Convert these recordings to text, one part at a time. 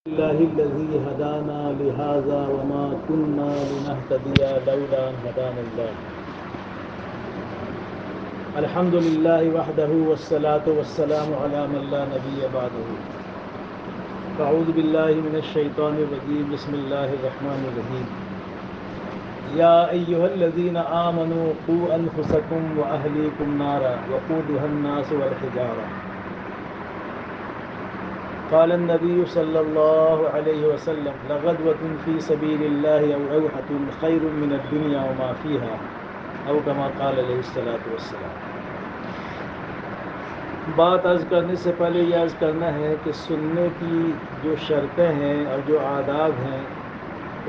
الله الذي هدانا لهذا وما كنا لنهتدي لولا أن هدانا الله. الحمد لله وحده والصلاة والسلام على من لا نبي بعده. أعوذ بالله من الشيطان الرجيم. بسم الله الرحمن الرحيم. يا أيها الذين آمنوا قوا أنفسكم وأهليكم نارا وقودها الناس والحجارة. قال النبي صلى الله عليه وسلم لغدوة في سبيل الله أو روحة خير من الدنيا وما فيها أو كما قال علیہ الصلاۃ والسلام. بات عرض کرنے سے پہلے یہ عرض کرنا ہے کہ سننے کی جو شرطیں ہیں اور جو آداب ہیں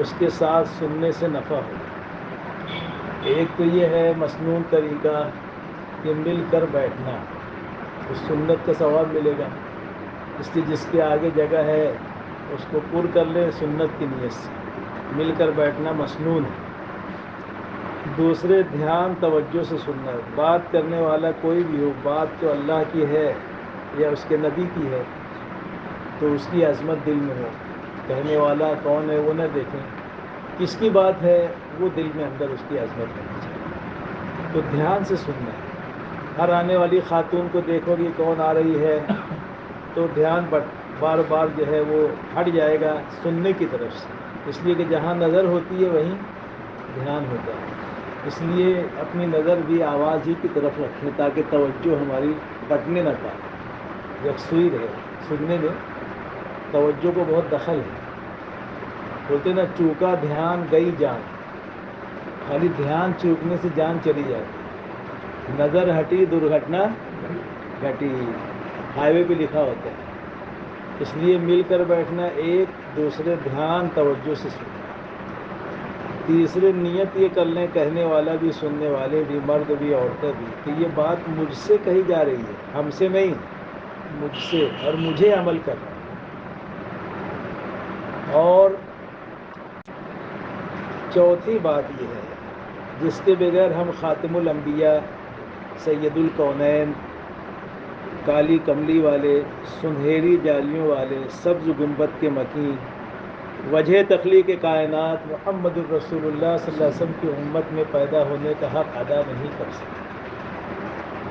اس کے ساتھ سننے سے نفع ہو. ایک تو یہ ہے مسنون طریقہ کہ مل کر بیٹھنا، اس سنت کا ثواب ملے گا، اس لیے جس کے آگے جگہ ہے اس کو پر کر لے سنت کی نیت سے. مل کر بیٹھنا مسنون ہے. دوسرے دھیان توجہ سے سننا ہے. بات کرنے والا کوئی بھی ہو، بات تو اللہ کی ہے یا اس کے نبی کی ہے تو اس کی عظمت دل میں ہو. کہنے والا کون ہے وہ نہ دیکھیں، کس کی بات ہے وہ دل میں اندر اس کی عظمت ہونی چاہیے. تو دھیان سے سننا ہے. ہر آنے والی خاتون کو دیکھو گی کون آ رہی ہے تو دھیان بار بار جو ہے وہ ہٹ جائے گا سننے کی طرف سے، اس لیے کہ جہاں نظر ہوتی ہے وہیں دھیان ہوتا ہے. اس لیے اپنی نظر بھی آواز ہی کی طرف رکھیں تاکہ توجہ ہماری بٹنے نہ پائے، یکسوئی رہے. سننے میں توجہ کو بہت دخل ہے. بولتے نا چوکا دھیان گئی جان. خالی دھیان چوکنے سے جان چلی جاتی. نظر ہٹی درگھٹنا گھٹی، ہائی وے پہ لکھا ہوتا ہے. اس لیے مل کر بیٹھنا، ایک دوسرے دھیان توجہ سے سننا. تیسرے نیت یہ کر لیں کہنے والا بھی سننے والے بھی مرد بھی عورتیں بھی کہ یہ بات مجھ سے کہی جا رہی ہے، ہم سے نہیں، مجھ سے، اور مجھے عمل کرنا. اور چوتھی بات یہ ہے جس کے بغیر ہم خاتم الانبیاء سید الکونین، کالی کملی والے، سنہری جالیوں والے، سبز گنبد کے مکین، وجہ تخلیق کائنات محمد الرسول اللہ صلی اللہ علیہ وسلم کی امت میں پیدا ہونے کا حق ادا نہیں کر سکتے.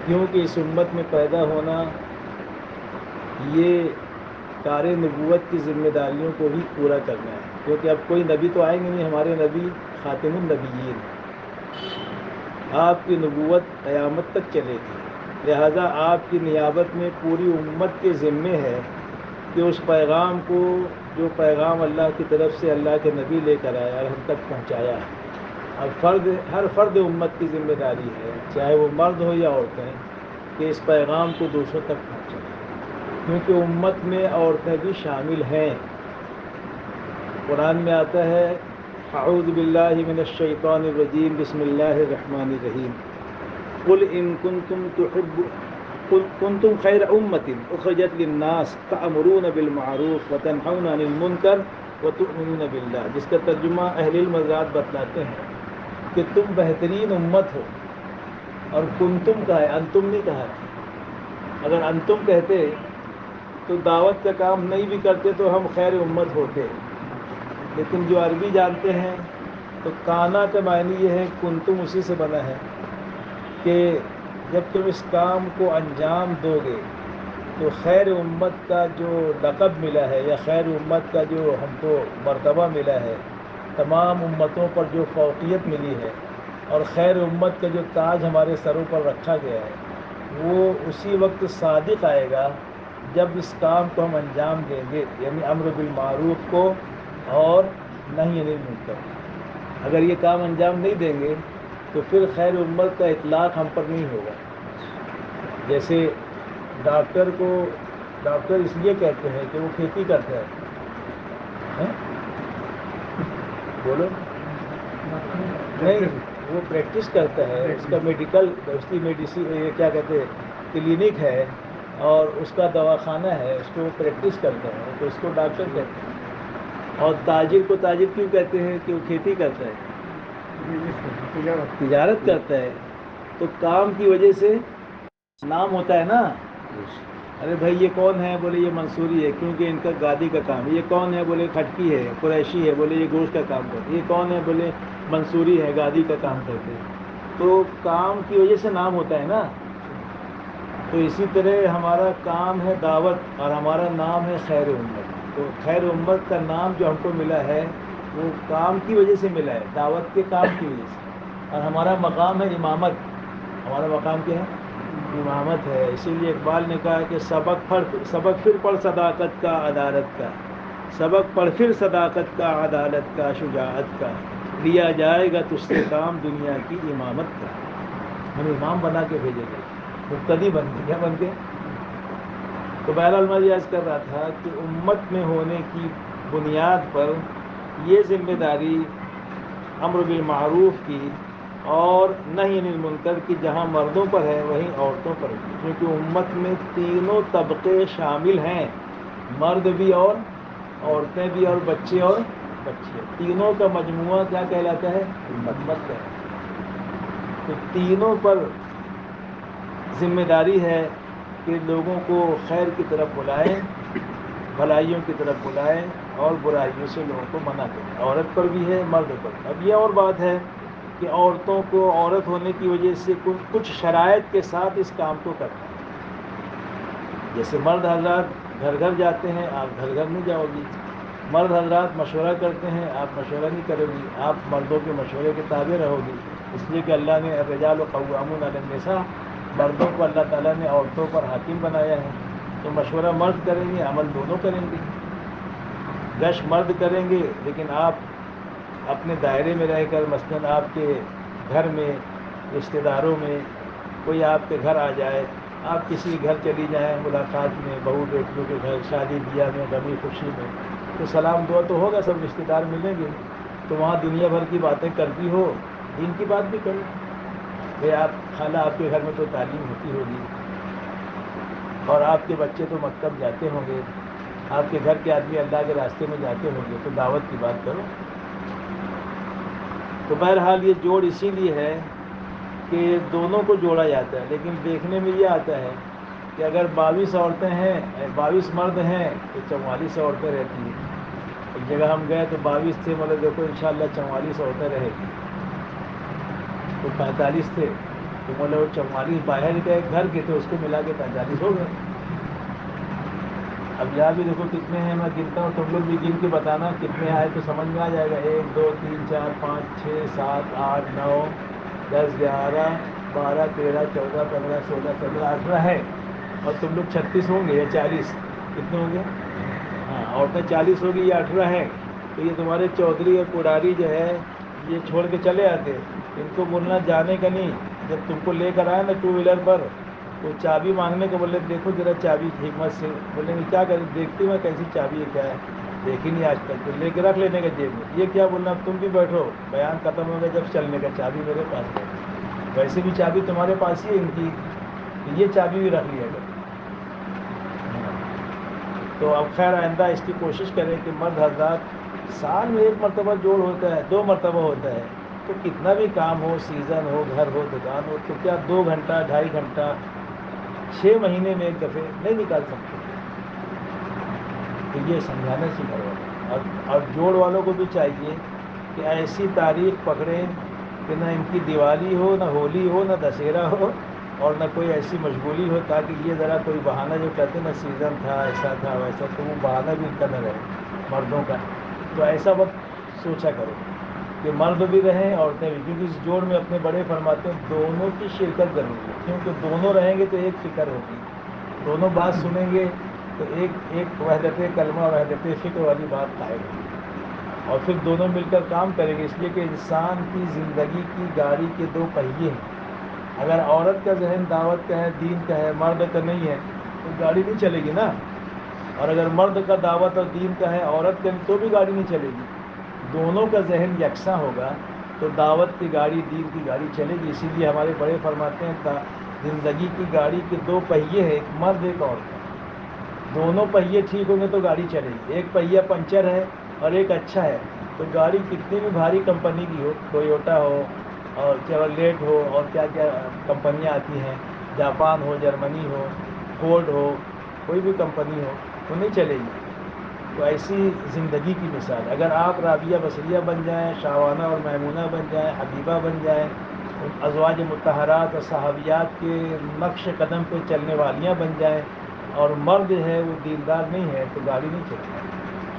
کیونکہ اس امت میں پیدا ہونا یہ کار نبوت کی ذمہ داریوں کو بھی پورا کرنا ہے. کیونکہ اب کوئی نبی تو آئیں گے نہیں، ہمارے نبی خاتم النبیین، آپ کی نبوت قیامت تک چلے گی. لہذا آپ کی نیابت میں پوری امت کے ذمے ہے کہ اس پیغام کو، جو پیغام اللہ کی طرف سے اللہ کے نبی لے کر آیا اور ہم تک پہنچایا ہے. اب ہر فرد امت کی ذمہ داری ہے، چاہے وہ مرد ہو یا عورتیں، کہ اس پیغام کو دوسروں تک پہنچائیں. کیونکہ امت میں عورتیں بھی شامل ہیں. قرآن میں آتا ہے اعوذ باللہ من الشیطان الرجیم بسم اللہ الرحمن الرحیم قل ان کنتم خیر امۃ اخرجت للناس تأمرون بالمعروف وتنہون عن المنکر وتؤمنون باللہ، جس کا ترجمہ اہل المزاد بتلاتے ہیں کہ تم بہترین امت ہو. اور کنتم کہا ہے، انتم نہیں کہا ہے. اگر انتم کہتے تو دعوت کا کام نہیں بھی کرتے تو ہم خیر امت ہوتے. لیکن جو عربی جانتے ہیں تو کانا کا معنی یہ ہے کنتم اسی سے بنا ہے کہ جب تم اس کام کو انجام دو گے تو خیر امت کا جو لقب ملا ہے یا خیر امت کا جو ہم کو مرتبہ ملا ہے، تمام امتوں پر جو فوقیت ملی ہے اور خیر امت کا جو تاج ہمارے سروں پر رکھا گیا ہے، وہ اسی وقت صادق آئے گا جب اس کام کو ہم انجام دیں گے، یعنی امر بالمعروف کو اور نہی عن المنکر. اگر یہ کام انجام نہیں دیں گے تو پھر خیر امت کا اطلاق ہم پر نہیں ہوگا. جیسے ڈاکٹر کو ڈاکٹر اس لیے کہتے ہیں کہ وہ کھیتی کرتا ہے. بولو نہیں، وہ پریکٹس کرتا ہے، اس کا میڈیکل، اس کی میڈیسن، یہ کیا کہتے ہیں، کلینک ہے اور اس کا دواخانہ ہے، اس کو وہ پریکٹس کرتا ہے تو اس کو ڈاکٹر کہتے ہیں. اور تاجر کو تاجر کیوں کہتے ہیں کہ وہ کھیتی کرتا ہے، تجارت کرتا ہے. تو کام کی وجہ سے نام ہوتا ہے نا. ارے بھائی یہ کون ہے؟ بولے یہ منصوری ہے، کیونکہ ان کا گادی کا کام ہے۔ یہ کون ہے؟ بولے کھٹکی ہے، قریشی ہے، بولے یہ گوشت کا کام کرتے۔ یہ کون ہے؟ بولے منصوری ہے، گادی کا کام کرتے۔ تو کام کی وجہ سے نام ہوتا ہے نا۔ تو اسی طرح ہمارا کام ہے دعوت، اور ہمارا نام ہے خیر امت۔ تو خیر امت کا نام جو ہم کو ملا ہے وہ کام کی وجہ سے ملا ہے، دعوت کے کام کی وجہ سے۔ اور ہمارا مقام ہے امامت۔ ہمارا مقام کیا ہے؟ امامت ہے۔ اسی لیے اقبال نے کہا کہ سبق پھر پڑھ صداقت کا، عدالت کا، سبق پڑھ پھر صداقت کا، عدالت کا، شجاعت کا، لیا جائے گا تجھ سے کام دنیا کی امامت کا۔ ہم امام بنا کے بھیجے گئے، مقتدی بن کے، کیا بن کے؟ تو بہرحال میں یہ عرض کر رہا تھا کہ امت میں ہونے کی بنیاد پر یہ ذمہ داری امر بالمعروف کی اور نہی عن المنکر کی جہاں مردوں پر ہے وہیں عورتوں پر بھی، کیونکہ امت میں تینوں طبقے شامل ہیں، مرد بھی اور عورتیں بھی اور بچے اور بچیاں، تینوں کا مجموعہ کیا کہلاتا ہے؟ امت ہے۔ تو تینوں پر ذمہ داری ہے کہ لوگوں کو خیر کی طرف بلائیں، بھلائیوں کی طرف بلائیں، اور برائیوں سے لوگوں کو منع کریں۔ عورت پر بھی ہے، مرد پر بھی۔ اب یہ اور بات ہے کہ عورتوں کو عورت ہونے کی وجہ سے کچھ شرائط کے ساتھ اس کام کو کرنا ہے۔ جیسے مرد حضرات گھر گھر جاتے ہیں، آپ گھر گھر نہیں جاؤ گی۔ مرد حضرات مشورہ کرتے ہیں، آپ مشورہ نہیں کرو گی، آپ مردوں کے مشورے کے تابع رہو گی۔ اس لیے کہ اللہ نے الرجال قوامون علی النساء، مردوں کو اللہ تعالیٰ نے عورتوں پر حاکم بنایا ہے۔ تو مشورہ مرد کریں گے، عمل دونوں کریں گے۔ گشت مرد کریں گے، لیکن آپ اپنے دائرے میں رہ کر، مثلاً آپ کے گھر میں، رشتہ داروں میں کوئی آپ کے گھر آ جائے، آپ کسی گھر چلی جائیں ملاقات میں، بہو بیٹیوں کے گھر، شادی بیاہ میں، غمی خوشی میں، تو سلام دعا تو ہوگا، سب رشتہ دار ملیں گے، تو وہاں دنیا بھر کی باتیں کرتی ہو، دین کی بات بھی کرو۔ بھئی آپ خالہ، آپ کے گھر میں تو تعلیم ہوتی ہوگی، اور آپ کے بچے تو مکتب جاتے ہوں گے، آپ کے گھر کے آدمی اللہ کے راستے میں جاتے ہوں گے، تو دعوت کی بات کرو۔ تو بہرحال یہ جوڑ اسی لیے ہے کہ دونوں کو جوڑا جاتا ہے، لیکن دیکھنے میں یہ آتا ہے کہ اگر 22 عورتیں ہیں، 22 مرد ہیں تو 44 عورتیں رہتی ہیں۔ ایک جگہ ہم گئے تو 22 تھے، مطلب دیکھو انشاءاللہ 44 عورتیں رہے گی، تو 45 تھے، تو مطلب 44 باہر کے گھر کے تھے، اس کو ملا کے 45 ہو گئے۔ اب یہاں بھی دیکھو کتنے ہیں، میں گنتا ہوں، تم لوگ بھی گن کے بتانا کتنے آئے تو سمجھ میں آ جائے گا۔ 1 2 3 4 5 6 7 8 9 10 11 12 13 14 15 16 17 18 ہے، اور تم لوگ 36 ہوں گے یا 40، کتنے ہوں گے؟ ہاں، عورتیں 40 ہوگی یا 18 ہیں، تو یہ تمہارے چودھری اور پڑاری جو ہے یہ چھوڑ کے چلے آتے، ان کو بولنا جانے کا نہیں۔ جب تم کو لے کر آئے نا 2 ویلر پر، تو چابی مانگنے کو بولے دیکھو ذرا چابی حکمت سے، بولیں گے کیا کریں، دیکھتی میں کیسی چابی ہے، کیا ہے، دیکھی نہیں آج تک، تو لے کے رکھ لینے کا جیب میں۔ یہ کیا بولنا، اب تم بھی بیٹھو، بیان ختم ہو گیا جب چلنے کا، چابی میرے پاس ہے، ویسے بھی چابی تمہارے پاس ہی ہے ان کی، تو یہ چابی بھی رکھ لیا کرو۔ تو اب خیر آئندہ اس کی کوشش کریں کہ مرد حضرات سال میں 1 مرتبہ جوڑ ہوتا ہے، 2 مرتبہ ہوتا ہے، تو کتنا بھی کام ہو، سیزن ہو، گھر ہو، دکان ہو، تو کیا 2 گھنٹہ 2.5 گھنٹہ 6 مہینے میں ایک دفعہ نہیں نکال سکتے؟ تو یہ سمجھانا چاہیے گھر والوں، اور جوڑ والوں کو بھی چاہیے کہ ایسی تاریخ پکڑیں کہ نہ ان کی دیوالی ہو، نہ ہولی ہو، نہ دشہرا ہو، اور نہ کوئی ایسی مشغولی ہو، تاکہ یہ ذرا کوئی بہانہ جو کہتے ہیں نا سیزن تھا، ایسا تھا ویسا، تو وہ بہانہ بھی ان کا نہ رہے مردوں کا۔ تو ایسا وقت سوچا کرو کہ مرد بھی رہیں، عورتیں بھی، کیونکہ اس جوڑ میں اپنے بڑے فرماتے ہیں دونوں کی شرکت ضروری ہے، کیونکہ دونوں رہیں گے تو ایک فکر ہوگی، دونوں بات سنیں گے تو ایک وحدت کلمہ، وحدت فکر والی بات قائم ہوگی، اور پھر دونوں مل کر کام کریں گے۔ اس لیے کہ انسان کی زندگی کی گاڑی کے 2 پہیے ہیں، اگر عورت کا ذہن دعوت کا ہے، دین کا ہے، مرد کا نہیں ہے، تو گاڑی نہیں چلے گی نا، اور اگر مرد کا دعوت اور دین کا ہے، عورت کا نہیں، تو بھی گاڑی نہیں چلے گی۔ دونوں کا ذہن یکساں ہوگا تو دعوت کی گاڑی، دین کی گاڑی چلے گی۔ اسی لیے ہمارے بڑے فرماتے ہیں زندگی کی گاڑی کے 2 پہیے ہیں، ایک مرد ایک عورت، دونوں پہیے ٹھیک ہوں گے تو گاڑی چلے گی۔ ایک پہیہ پنچر ہے اور ایک اچھا ہے، تو گاڑی کتنی بھی بھاری کمپنی کی ہو، ٹویوٹا ہو اور چیورلیٹ ہو، اور کیا کیا کمپنیاں آتی ہیں، جاپان ہو، جرمنی ہو، فورڈ ہو، کوئی بھی کمپنی ہو تو نہیں چلے گی. تو ایسی زندگی کی مثال، اگر آپ رابعہ بصریہ بن جائیں، شاہانہ اور میمونہ بن جائیں، حبیبہ بن جائیں، ازواج مطہرات اور صحابیات کے نقش قدم پہ چلنے والیاں بن جائیں، اور مرد ہے وہ دیندار نہیں ہے تو گاڑی نہیں چلتی.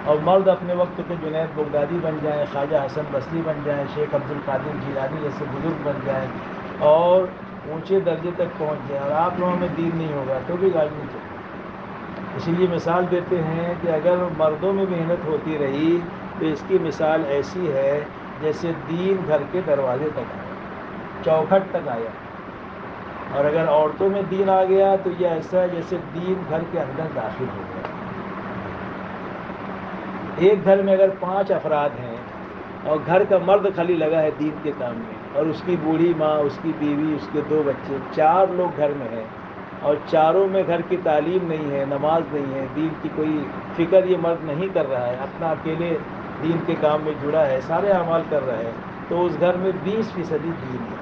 اور مرد اپنے وقت کے جنید بغدادی بن جائیں، خواجہ حسن بصری بن جائیں، شیخ عبد القادر جیلانی جیسے بزرگ بن جائیں اور اونچے درجے تک پہنچ جائیں، اور آپ لوگوں میں دین نہیں ہوگا تو بھی گاڑی نہیں چلتی. اسی لیے مثال دیتے ہیں کہ اگر مردوں میں محنت ہوتی رہی تو اس کی مثال ایسی ہے جیسے دین گھر کے دروازے تک آیا، چوکھٹ تک آیا. اور اگر عورتوں میں دین آ گیا تو یہ ایسا ہے جیسے دین گھر کے اندر داخل ہو گیا. ایک گھر میں اگر 5 افراد ہیں اور گھر کا مرد خالی لگا ہے دین کے کام میں، اور اس کی بوڑھی ماں، اس کی بیوی، اس کے 2 بچے، 4 لوگ گھر میں ہیں، اور چاروں میں گھر کی تعلیم نہیں ہے، نماز نہیں ہے، دین کی کوئی فکر یہ مرد نہیں کر رہا ہے، اپنا اکیلے دین کے کام میں جڑا ہے، سارے اعمال کر رہا ہے، تو اس گھر میں 20% دین ہے.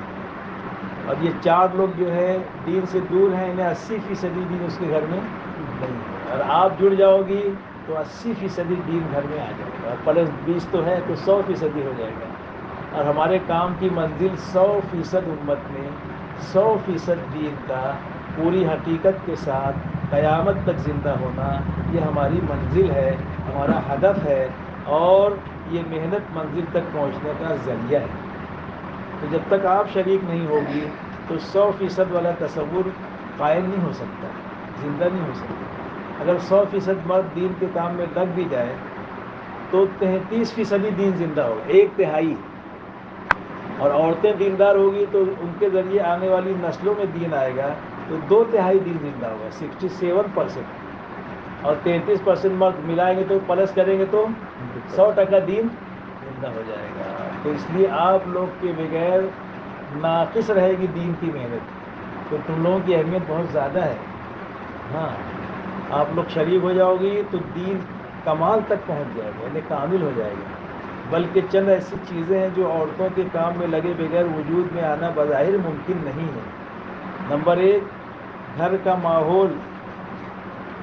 اور یہ 4 لوگ جو ہے دین سے دور ہیں، انہیں 80% دین اس کے گھر میں نہیں ہے. اور آپ جڑ جاؤ گی تو 80% دین گھر میں آ جائے گا، اور پلس 20 تو ہے تو 100% ہو جائے گا. اور ہمارے کام کی منزل 100% امت میں 100% دین کا پوری حقیقت کے ساتھ قیامت تک زندہ ہونا، یہ ہماری منزل ہے، ہمارا ہدف ہے، اور یہ محنت منزل تک پہنچنے کا ذریعہ ہے. تو جب تک آپ شریک نہیں ہوگی تو 100% والا تصور قائم نہیں ہو سکتا، زندہ نہیں ہو سکتا. اگر 100% مرد دین کے کام میں لگ بھی جائے تو 33% دین زندہ ہوگا، 1/3. اور عورتیں دیندار ہوگی تو ان کے ذریعے آنے والی نسلوں میں دین آئے گا تو 2/3 دین زندہ ہوگا، 67%. اور 33% مرد ملائیں گے تو پلس کریں گے تو 100% دین زندہ ہو جائے گا. تو اس لیے آپ لوگ کے بغیر ناقص رہے گی دین کی محنت، تو تم لوگوں کی اہمیت بہت زیادہ ہے. ہاں، آپ لوگ شریک ہو جاؤ گی تو دین کمال تک پہنچ جائے گا، یعنی کامل ہو جائے گا. بلکہ چند ایسی چیزیں ہیں جو عورتوں کے کام میں لگے بغیر وجود میں آنا بظاہر ممکن نہیں ہے. نمبر 1، گھر کا ماحول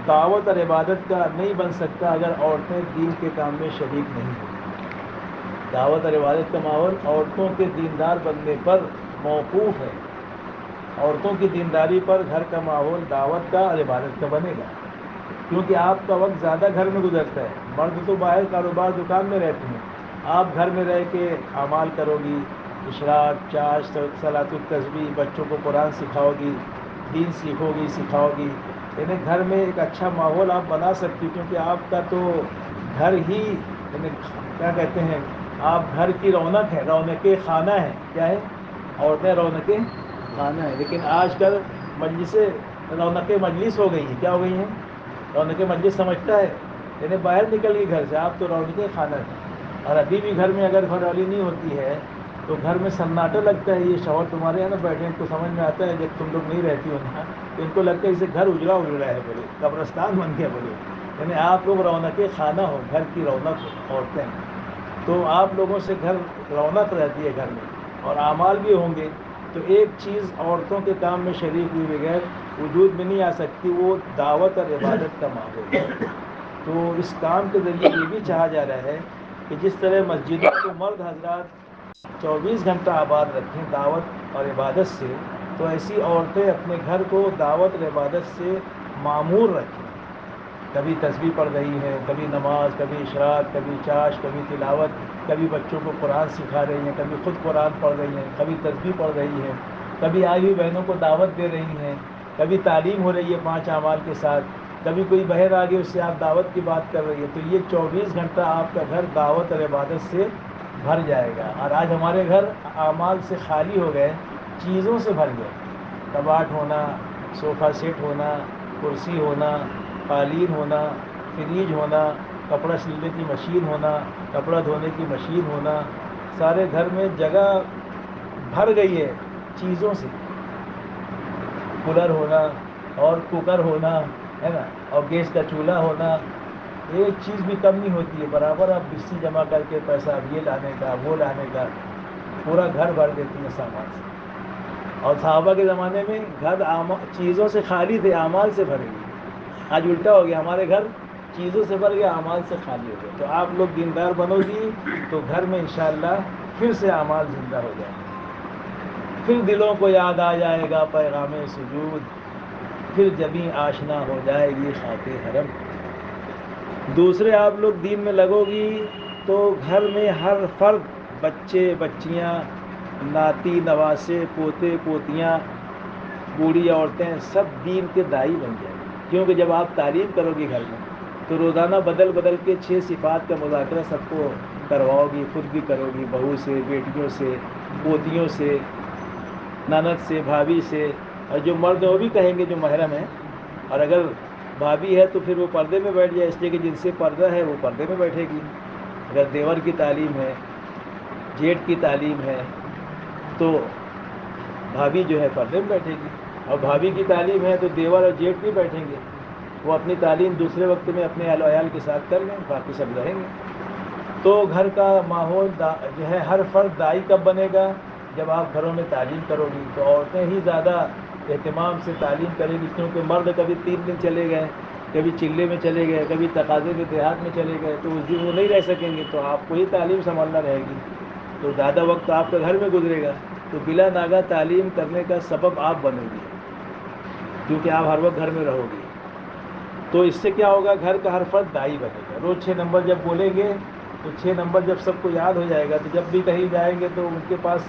دعوت اور عبادت کا نہیں بن سکتا اگر عورتیں دین کے کام میں شریک نہیں ہوں. دعوت اور عبادت کا ماحول عورتوں کے دیندار بننے پر موقوف ہے. عورتوں کی دینداری پر گھر کا ماحول دعوت کا اور عبادت کا بنے گا، کیونکہ آپ کا وقت زیادہ گھر میں گزرتا ہے. مرد تو باہر کاروبار دکان میں رہتے ہیں، آپ گھر میں رہ کے اعمال کرو گی، اشراق، چاشت، صلاۃ التسبیح، بچوں کو قرآن سکھاؤ گی، دین سیکھو گی، سکھاؤ گی. یعنی گھر میں ایک اچھا ماحول آپ بنا سکتی، کیونکہ آپ کا تو گھر ہی یعنی کیا کہتے ہیں، آپ گھر کی رونق ہے، رونق خانہ ہے. کیا ہے؟ عورتیں رونق خانہ ہے. لیکن آج کل مجلسیں رونق مجلس ہو گئی ہیں. کیا ہو گئی ہیں؟ رونق مجلس سمجھتا ہے، یعنی باہر نکل گئی گھر سے، آپ تو رونق خانہ ہے. اور ابھی بھی گھر میں اگر گھر والی نہیں ہوتی ہے تو گھر میں سناٹا لگتا ہے. یہ شوہر تمہارے یہاں نا بیٹھے ہیں، ان کو سمجھ میں آتا ہے جب تم لوگ نہیں رہتی ہو نا تو ان کو لگتا ہے اسے گھر اجڑا اجڑا ہے، بولے قبرستان بن گیا بولے. یعنی آپ لوگ رونق خانہ ہو، گھر کی رونق ہو عورتیں، تو آپ لوگوں سے گھر رونق رہتی ہے گھر میں، اور اعمال بھی ہوں گے. تو ایک چیز عورتوں کے کام میں شریک ہوئے بغیر وجود میں نہیں آ سکتی، وہ دعوت اور عبادت کا ماحول. تو اس کام کے ذریعے یہ بھی چاہا جا رہا ہے کہ جس طرح مسجدوں کو مرد حضرات 24 گھنٹہ آباد رکھیں دعوت اور عبادت سے، تو ایسی عورتیں اپنے گھر کو دعوت اور عبادت سے معمور رکھیں. کبھی تسبیح پڑھ رہی ہیں، کبھی نماز، کبھی اشراق، کبھی چاش، کبھی تلاوت، کبھی بچوں کو قرآن سکھا رہی ہیں، کبھی خود قرآن پڑھ رہی ہیں، کبھی تسبیح پڑھ رہی ہیں، کبھی آئی ہوئی بہنوں کو دعوت دے رہی ہیں، کبھی تعلیم ہو رہی ہے 5 اعمال کے ساتھ، کبھی کوئی بہن آ گئی اس سے آپ دعوت کی بات کر رہی ہے. تو یہ 24 گھنٹہ آپ کا گھر دعوت اور عبادت سے بھر جائے گا. اور آج ہمارے گھر اعمال سے خالی ہو گئے، چیزوں سے بھر گئے. کباٹ ہونا، صوفہ سیٹ ہونا، کرسی ہونا، قالین ہونا، فریج ہونا، کپڑا سلنے کی مشین ہونا، کپڑا دھونے کی مشین ہونا، سارے گھر میں جگہ بھر گئی ہے چیزوں سے. کولر ہونا اور کوکر ہونا ہے نا، اور گیس کا چولہا ہونا، ایک چیز بھی کم نہیں ہوتی ہے. برابر آپ بستی جمع کر کے پیسہ اب یہ لانے کا وہ لانے کا، پورا گھر بھر دیتی ہیں سامان سے. اور صحابہ کے زمانے میں گھر چیزوں سے خالی تھے، اعمال سے بھرے ہوئے. آج الٹا ہو گیا، ہمارے گھر چیزوں سے بھر گیا، اعمال سے خالی ہو گیا. تو آپ لوگ دیندار بنو گی تو گھر میں انشاءاللہ پھر سے اعمال زندہ ہو جائیں گے، پھر دلوں کو یاد آ جائے گا پیغام سجود، پھر جبیں آشنا ہو جائے گی خاک حرم. دوسرے آپ لوگ دین میں لگو گی تو گھر میں ہر فرد، بچے بچیاں، ناتی نواسے، پوتے پوتیاں، بوڑھی عورتیں، سب دین کے داعی بن جائیں گے. کیونکہ جب آپ تعلیم کرو گی گھر میں تو روزانہ بدل بدل کے 6 صفات کا مذاکرہ سب کو کرواؤ گی، خود بھی کرو گی، بہو سے، بیٹیوں سے، پوتیوں سے، نند سے، بھابھی سے. اور جو مرد وہ بھی کہیں گے جو محرم ہیں، اور اگر بھابھی ہے تو پھر وہ پردے میں بیٹھ جائے، اس لیے کہ جن سے پردہ ہے وہ پردے میں بیٹھے گی. اگر دیور کی تعلیم ہے، جیٹھ کی تعلیم ہے تو بھابھی جو ہے پردے میں بیٹھے گی، اور بھابھی کی تعلیم ہے تو دیور اور جیٹھ بھی بیٹھیں گے. وہ اپنی تعلیم دوسرے وقت میں اپنے اہل و عیال کے ساتھ کر لیں، باقی سب رہیں گے. تو گھر کا ماحول جو ہے ہر فرد داعی کب بنے گا؟ جب آپ گھروں میں تعلیم کرو گی. تو عورتیں ہی زیادہ اہتمام سے تعلیم کریں گی، کیونکہ مرد کبھی 3 دن چلے گئے، کبھی چلے میں چلے گئے، کبھی تقاضے میں دیہات میں چلے گئے، تو اس دن وہ نہیں رہ سکیں گے. تو آپ کو ہی تعلیم سنبھالنا رہے گی، تو زیادہ وقت آپ کے گھر میں گزرے گا. تو بلا ناگہ تعلیم کرنے کا سبب آپ بنو گی، کیونکہ آپ ہر وقت گھر میں رہو گی. تو اس سے کیا ہوگا؟ گھر کا ہر فرد داعی بنے گا. روز 6 نمبر جب بولیں گے تو 6 نمبر جب سب کو یاد ہو جائے گا تو جب بھی کہیں جائیں گے تو ان کے پاس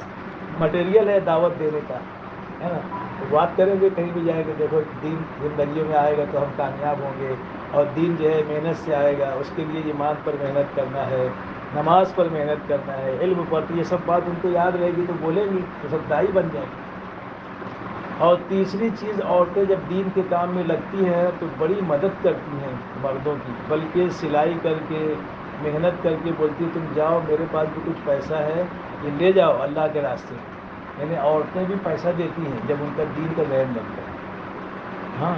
مٹیریل ہے دعوت دینے کا، ہے نا. تو بات کریں گے کہیں بھی جائیں گے، دیکھو دین زندگیوں میں آئے گا تو ہم کامیاب ہوں گے، اور دین جو ہے محنت سے آئے گا، اس کے لیے ایمان پر محنت کرنا ہے، نماز پر محنت کرنا ہے، علم پر. یہ سب بات ان کو یاد رہے گی تو بولیں گی تو سب داعی بن جائیں گے. اور تیسری چیز، عورتیں جب دین کے کام میں لگتی ہیں تو بڑی مدد کرتی ہیں مردوں کی، بلکہ سلائی کر کے، محنت کر کے بولتی تم جاؤ میرے پاس بھی کچھ پیسہ ہے یہ لے جاؤ اللہ کے راستے. یعنی عورتیں بھی پیسہ دیتی ہیں جب ان کا دین کا ذہن بنتا ہے. ہاں،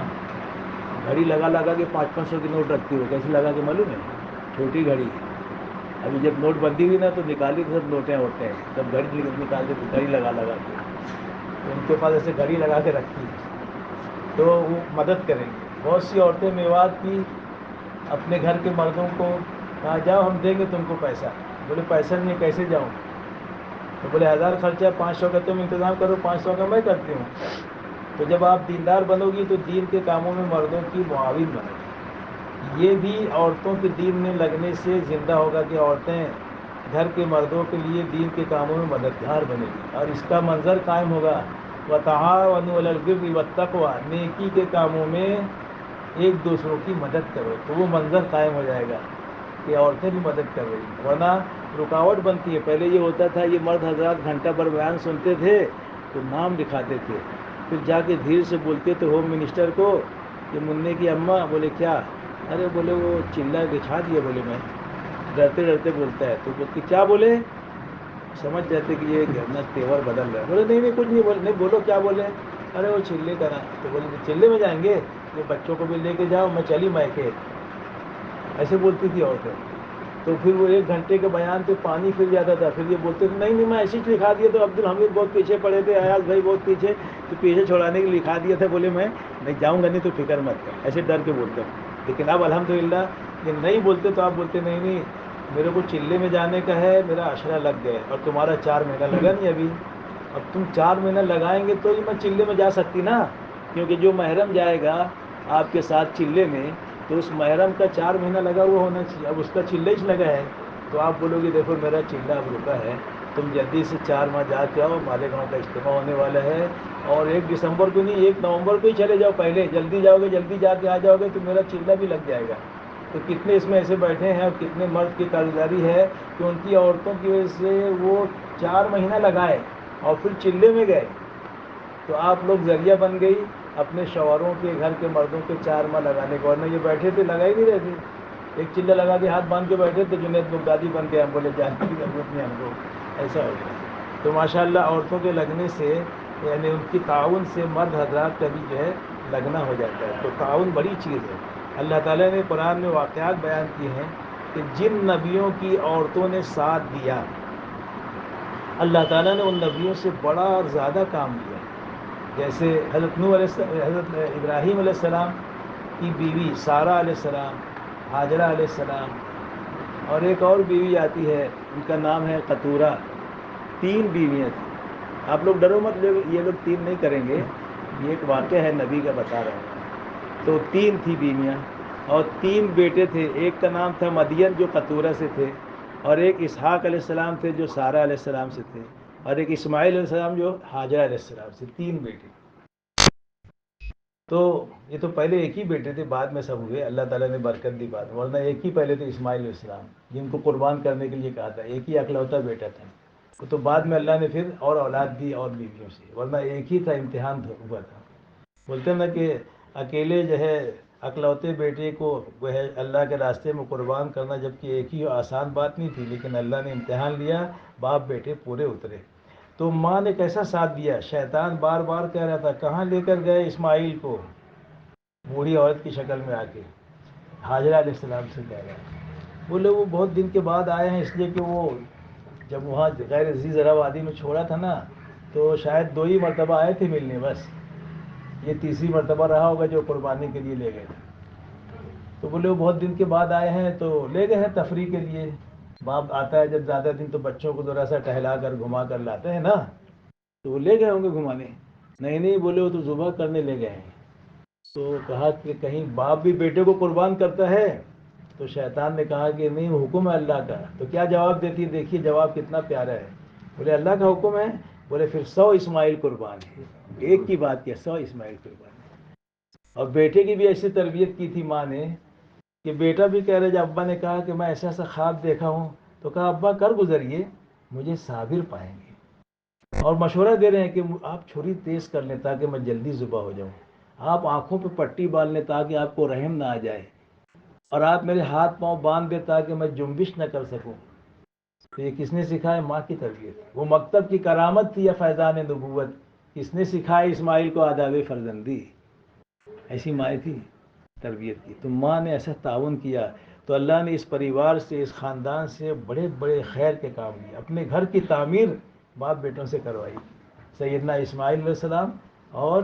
گھڑی لگا لگا کے 500-500 کی نوٹ رکھتی ہو، کیسے لگا کے معلوم ہے؟ چھوٹی گھڑی. ابھی جب نوٹ بندی ہوئی نا تو نکالی تو سب نوٹیں ہوتے ہیں، جب گھڑی نکالتے تو گھڑی لگا لگا کے، تو ان کے پاس ایسے گھڑی لگا کے رکھتی ہے تو وہ مدد کریں گے. بہت سی عورتیں میوات کی اپنے گھر کے مردوں کو کہا جاؤ ہم دیں گے تم کو پیسہ. بولے پیسہ نہیں، کیسے جاؤں؟ تو بولے 1000 خرچہ، 500 کا تم انتظام کرو، 500 کا میں کرتی ہوں. تو جب آپ دیندار بنو گی تو دین کے کاموں میں مردوں کی معاون بنو گی. یہ بھی عورتوں کے دین میں لگنے سے زندہ ہوگا کہ عورتیں گھر کے مردوں کے لیے دین کے کاموں میں مددگار بنے گی، اور اس کا منظر قائم ہوگا وَتَعَاوَنُوا عَلَى الْبِرِّ وَالتَّقْوَىٰ، نیکی کے کاموں میں ایک دوسروں کی مدد کرو. تو وہ منظر قائم ہو جائے گا کہ عورتیں بھی مدد کر رہی ہیں. ورنہ رکاوٹ بنتی ہے. پہلے یہ ہوتا تھا یہ مرد حضرات گھنٹہ بھر بیان سنتے تھے تو نام لکھاتے تھے، پھر جا کے دھیر سے بولتے تھے ہوم منسٹر کو کہ منع کی اماں. بولے کیا؟ ارے بولے وہ چلا دکھا دیا. بولے میں ڈرتے ڈرتے بولتا ہے تو بولتے کیا بولے؟ سمجھ جاتے کہ یہ گھرنا تیور بدل رہا ہے. بولے نہیں نہیں کچھ نہیں بولے. نہیں بولو کیا بولے؟ ارے وہ چلے کرا. تو بولے چلے میں جائیں گے؟ یہ بچوں کو بھی لے کے جاؤ، میں چلی مائکے. ایسے بولتی تھی عورتیں. تو پھر وہ 1 گھنٹے کے بیان پہ پانی پھر جاتا تھا. پھر یہ بولتے تھے نہیں نہیں میں ایسے ہی لکھا دیا. تو عبدالحمید بہت پیچھے پڑے تھے، ایاز بھائی بہت پیچھے، تو پیچھے چھوڑانے کے لیے لکھا دیا تھا. بولے میں نہیں جاؤں گا نہیں تو فکر مت کر، ایسے ڈر کے بولتے ہیں. لیکن اب الحمدللہ یہ نہیں بولتے تو آپ بولتے نہیں نہیں میرے کو چلے میں جانے کا ہے، میرا عشرہ لگ گیا ہے، اور تمہارا 4 مہینہ لگا نہیں ابھی. اب تم 4 مہینہ لگائیں گے تو ہی میں چلے میں جا سکتی نا، کیونکہ جو محرم جائے گا آپ کے ساتھ چلے میں تو اس محرم کا 4 مہینہ لگا ہوا ہونا چاہیے. اب اس کا چلے ہی لگا ہے تو آپ بولو گے دیکھو میرا چلہ اب رکا ہے، تم جلدی سے 4 ماہ جا کے آؤ، مالیگاؤں کا اجتماع ہونے والا ہے، اور 1 دسمبر کو نہیں 1 نومبر کو ہی چلے جاؤ. پہلے جلدی جاؤ گے، جلدی جا کے آ جاؤ گے تو میرا چلہ بھی لگ جائے گا. تو کتنے اس میں ایسے بیٹھے ہیں اور کتنے مرد کی کاروباری ہے کہ ان کی عورتوں کی وجہ سے وہ 4 مہینہ لگائے اور پھر چلے میں گئے. تو آپ لوگ ذریعہ بن گئی اپنے شوہروں کے گھر کے مردوں کے 4 ماہ لگانے کو. ورنہ یہ بیٹھے تھے لگا ہی نہیں رہے تھے، ایک چلہ لگا کے ہاتھ باندھ کے بیٹھے تھے. جنید بغدادی بن گئے، ہم بولے جانے کی ضرورت نہیں ہم کو، ایسا ہو گیا. تو ماشاءاللہ عورتوں کے لگنے سے یعنی ان کی تعاون سے مرد حضرات کا بھی جو ہے لگنا ہو جاتا ہے. تو تعاون بڑی چیز ہے. اللہ تعالیٰ نے قرآن میں واقعات بیان کیے ہیں کہ جن نبیوں کی عورتوں نے ساتھ دیا اللہ تعالیٰ نے ان نبیوں سے بڑا اور زیادہ کام لیا. جیسے حضرت ابراہیم علیہ السلام کی بیوی سارہ علیہ السلام، حاجرہ علیہ السلام، اور ایک اور بیوی آتی ہے ان کا نام ہے قطورہ. 3 بیویاں تھیں. آپ لوگ ڈرو مت، یہ لوگ 3 نہیں کریں گے، یہ ایک واقعہ ہے نبی کا بتا رہا ہوں. تو 3 تھی بیویاں اور 3 بیٹے تھے. ایک کا نام تھا مدین جو قطورہ سے تھے، اور ایک اسحاق علیہ السلام تھے جو سارہ علیہ السلام سے تھے، اور ایک اسماعیل علیہ السلام جو حاجرہ علیہ السلام سے. 3 بیٹے. تو یہ تو پہلے ایک ہی بیٹے تھے، بعد میں سب ہوئے، اللہ تعالیٰ نے برکت دی بات. ورنہ ایک ہی پہلے تھے اسماعیل علیہ السلام، جن کو قربان کرنے کے لیے کہا تھا. ایک ہی اکلوتا بیٹا تھا. تو بعد میں اللہ نے پھر اور اولاد دی اور بیویوں سے، ورنہ ایک ہی تھا، امتحان ہوا تھا. بولتے نا کہ اکیلے جو ہے اکلوتے بیٹے کو وہ ہے اللہ کے راستے میں قربان کرنا، جبکہ ایک ہی آسان بات نہیں تھی، لیکن اللہ نے امتحان لیا، باپ بیٹے پورے اترے. تو ماں نے کیسا ساتھ دیا. شیطان بار بار کہہ رہا تھا کہاں لے کر گئے اسماعیل کو، بوڑھی عورت کی شکل میں آ کے حاجرہ علیہ السلام سے کہہ رہا ہے. بولے وہ بہت دن کے بعد آئے ہیں، اس لیے کہ وہ جب وہاں غیر ذی زرع وادی میں چھوڑا تھا نا، تو شاید 2 ہی مرتبہ آئے تھے ملنے، بس یہ تیسری مرتبہ رہا ہوگا جو قربانی کے لیے لے گئے تھے. تو بولے وہ بہت دن کے بعد آئے ہیں تو لے گئے ہیں تفریح کے لیے. باپ آتا ہے جب زیادہ دن تو بچوں کو ذرا سا ٹہلا کر گھما کر لاتے ہیں نا، تو وہ لے گئے ہوں گے گھمانے. نہیں بولے وہ تو ذبح کرنے لے گئے ہیں. تو کہا کہ کہیں باپ بھی بیٹے کو قربان کرتا ہے. تو شیطان نے کہا کہ نہیں، حکم ہے اللہ کا. تو کیا جواب دیتی ہے؟ دیکھیے جواب کتنا پیارا ہے. بولے اللہ کا حکم ہے. بولے پھر 100 اسماعیل قربان ہے. ایک کی بات کیا، 100 اسماعیل قربان ہے. اور بیٹے کی بھی ایسی تربیت کی تھی ماں نے کہ بیٹا بھی کہہ رہے جب ابا نے کہا کہ میں ایسا ایسا خواب دیکھا ہوں، تو کہا ابا کر گزریے، مجھے صابر پائیں گے. اور مشورہ دے رہے ہیں کہ آپ چھری تیز کر لیں تاکہ میں جلدی ذبح ہو جاؤں. آپ آنکھوں پہ پٹی باندھ لیں تاکہ آپ کو رحم نہ آ جائے، اور آپ میرے ہاتھ پاؤں باندھ دیں تاکہ میں جنبش نہ کر سکوں. تو یہ کس نے سکھایا؟ ماں کی تربیت. وہ مکتب کی کرامت تھی یا فیضان نبوت؟ کس نے سکھایا اسماعیل کو آداب فرزندی؟ ایسی ماں تھی تربیت کی. تو ماں نے ایسا تعاون کیا تو اللہ نے اس پریوار سے، اس خاندان سے بڑے بڑے خیر کے کام کیے. اپنے گھر کی تعمیر باپ بیٹوں سے کروائی. سیدنا اسماعیل علیہ السلام اور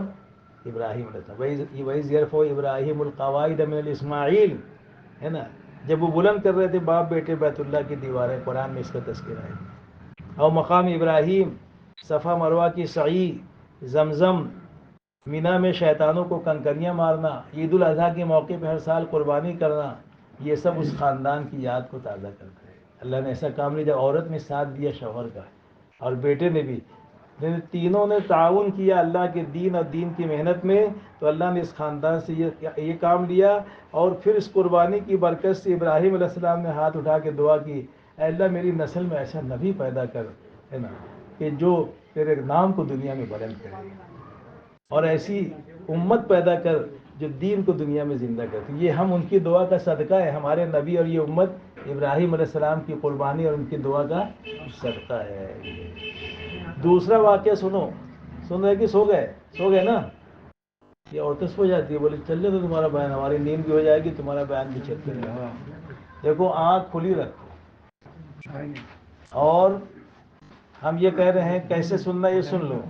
ابراہیم علیہ السلام. وَإِذْ يَرْفَعُ إِبْرَاهِيمُ الْقَوَاعِدَ مِنَ الْإِسْمَاعِيلِ، ہے نا، جب وہ بلند کر رہے تھے باپ بیٹے بیت اللہ کی دیواریں. قرآن میں اس کا تذکرہ ہے. اور مقام ابراہیم، صفا مروہ کی سعی، زمزم، مینا میں شیطانوں کو کنکریاں مارنا، عید الاضحیٰ کے موقع پہ ہر سال قربانی کرنا، یہ سب اس خاندان کی یاد کو تازہ کرتا ہے. اللہ نے ایسا کام نہیں. جب عورت نے ساتھ دیا شوہر کا اور بیٹے نے بھی، تینوں نے تعاون کیا اللہ کے دین اور دین کی محنت میں، تو اللہ نے اس خاندان سے یہ کام لیا. اور پھر اس قربانی کی برکت سے ابراہیم علیہ السلام نے ہاتھ اٹھا کے دعا کی، اے اللہ میری نسل میں ایسا نبی پیدا کر، ہے نا، کہ جو تیرے نام کو دنیا میں بلند کرے، اور ایسی امت پیدا کر جو دین کو دنیا میں زندہ کرتی. یہ ہم ان کی دعا کا صدقہ ہے. ہمارے نبی اور یہ امت ابراہیم علیہ السلام کی قربانی اور ان کی دعا کا صدقہ ہے. دوسرا واقعہ سنو. سن رہے کہ سو گئے نا؟ یہ عورتیں سو جاتی ہے. بولے چل جائے تو تمہارا بیان، ہماری نیند بھی ہو جائے گی، تمہارا بیان بھی چلتے رہے گا. دیکھو آنکھ کھلی رکھو. اور ہم یہ کہہ رہے ہیں کیسے سننا، یہ سن لو.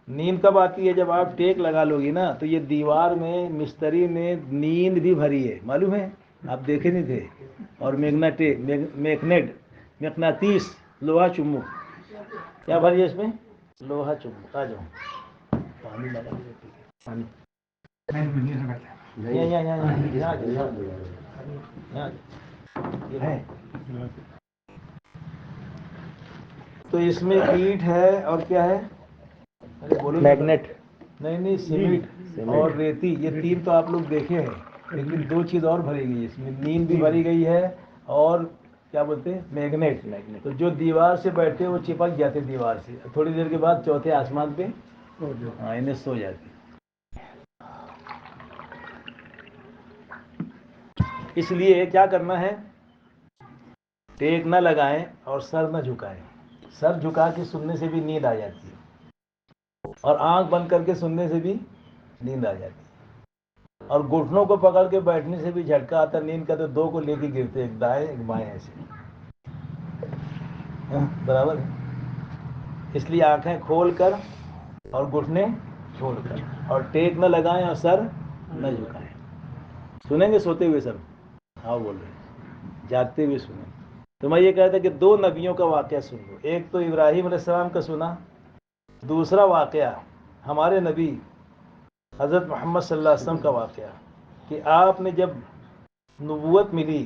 نیند کب آتی ہے؟ جب آپ ٹیک لگا لو گی نا، تو یہ دیوار میں مستری نے نیند بھی بھری ہے، معلوم ہے؟ آپ دیکھے نہیں تھے. اور مقناطیس، لوہا چمک، کیا بھری ہے اس میں؟ لوہا چمک. آ جاؤ پانی لگا دو. پانی تو اس میں اینٹ ہے اور کیا ہے؟ میگنیٹ. نہیں سیمنٹ اور ریتی. یہ 3 تو آپ لوگ دیکھے ہیں، لیکن 2 چیز اور بھری گئی ہے اس میں. نیند بھی بھری گئی ہے اور کیا بولتے ہیں؟ میگنیٹ. تو جو دیوار سے بیٹھتے وہ چپک جاتے دیوار سے، تھوڑی دیر کے بعد چوتھے آسمان پہ انہیں سو جاتے. اس لیے کیا کرنا ہے؟ ٹیک نہ لگائیں اور سر نہ جھکائیں. سر جھکا کے سننے سے بھی نیند آ جاتی ہے، اور آنکھ بند کر کے سننے سے بھی نیند آ جاتی ہے. اور گھٹنوں کو پکڑ کے بیٹھنے سے بھی جھٹکا آتا ہے نیند کا. تو 2 کو لے کے گرتے، ایک دائیں ایک بائیں، ایسے برابر ہے. اس لیے آنکھیں کھول کر اور گھٹنے چھوڑ کر، اور ٹیک نہ لگائیں اور سر نہ جھکائیں. سنیں گے سوتے ہوئے سب؟ ہاں بول رہے ہیں جاگتے ہوئے سنیں. تو میں یہ کہتا کہ دو نبیوں کا واقعہ سن لو. ایک تو ابراہیم علیہ السلام کا سنا, دوسرا واقعہ ہمارے نبی حضرت محمد صلی اللہ علیہ وسلم کا واقعہ کہ آپ نے جب نبوت ملی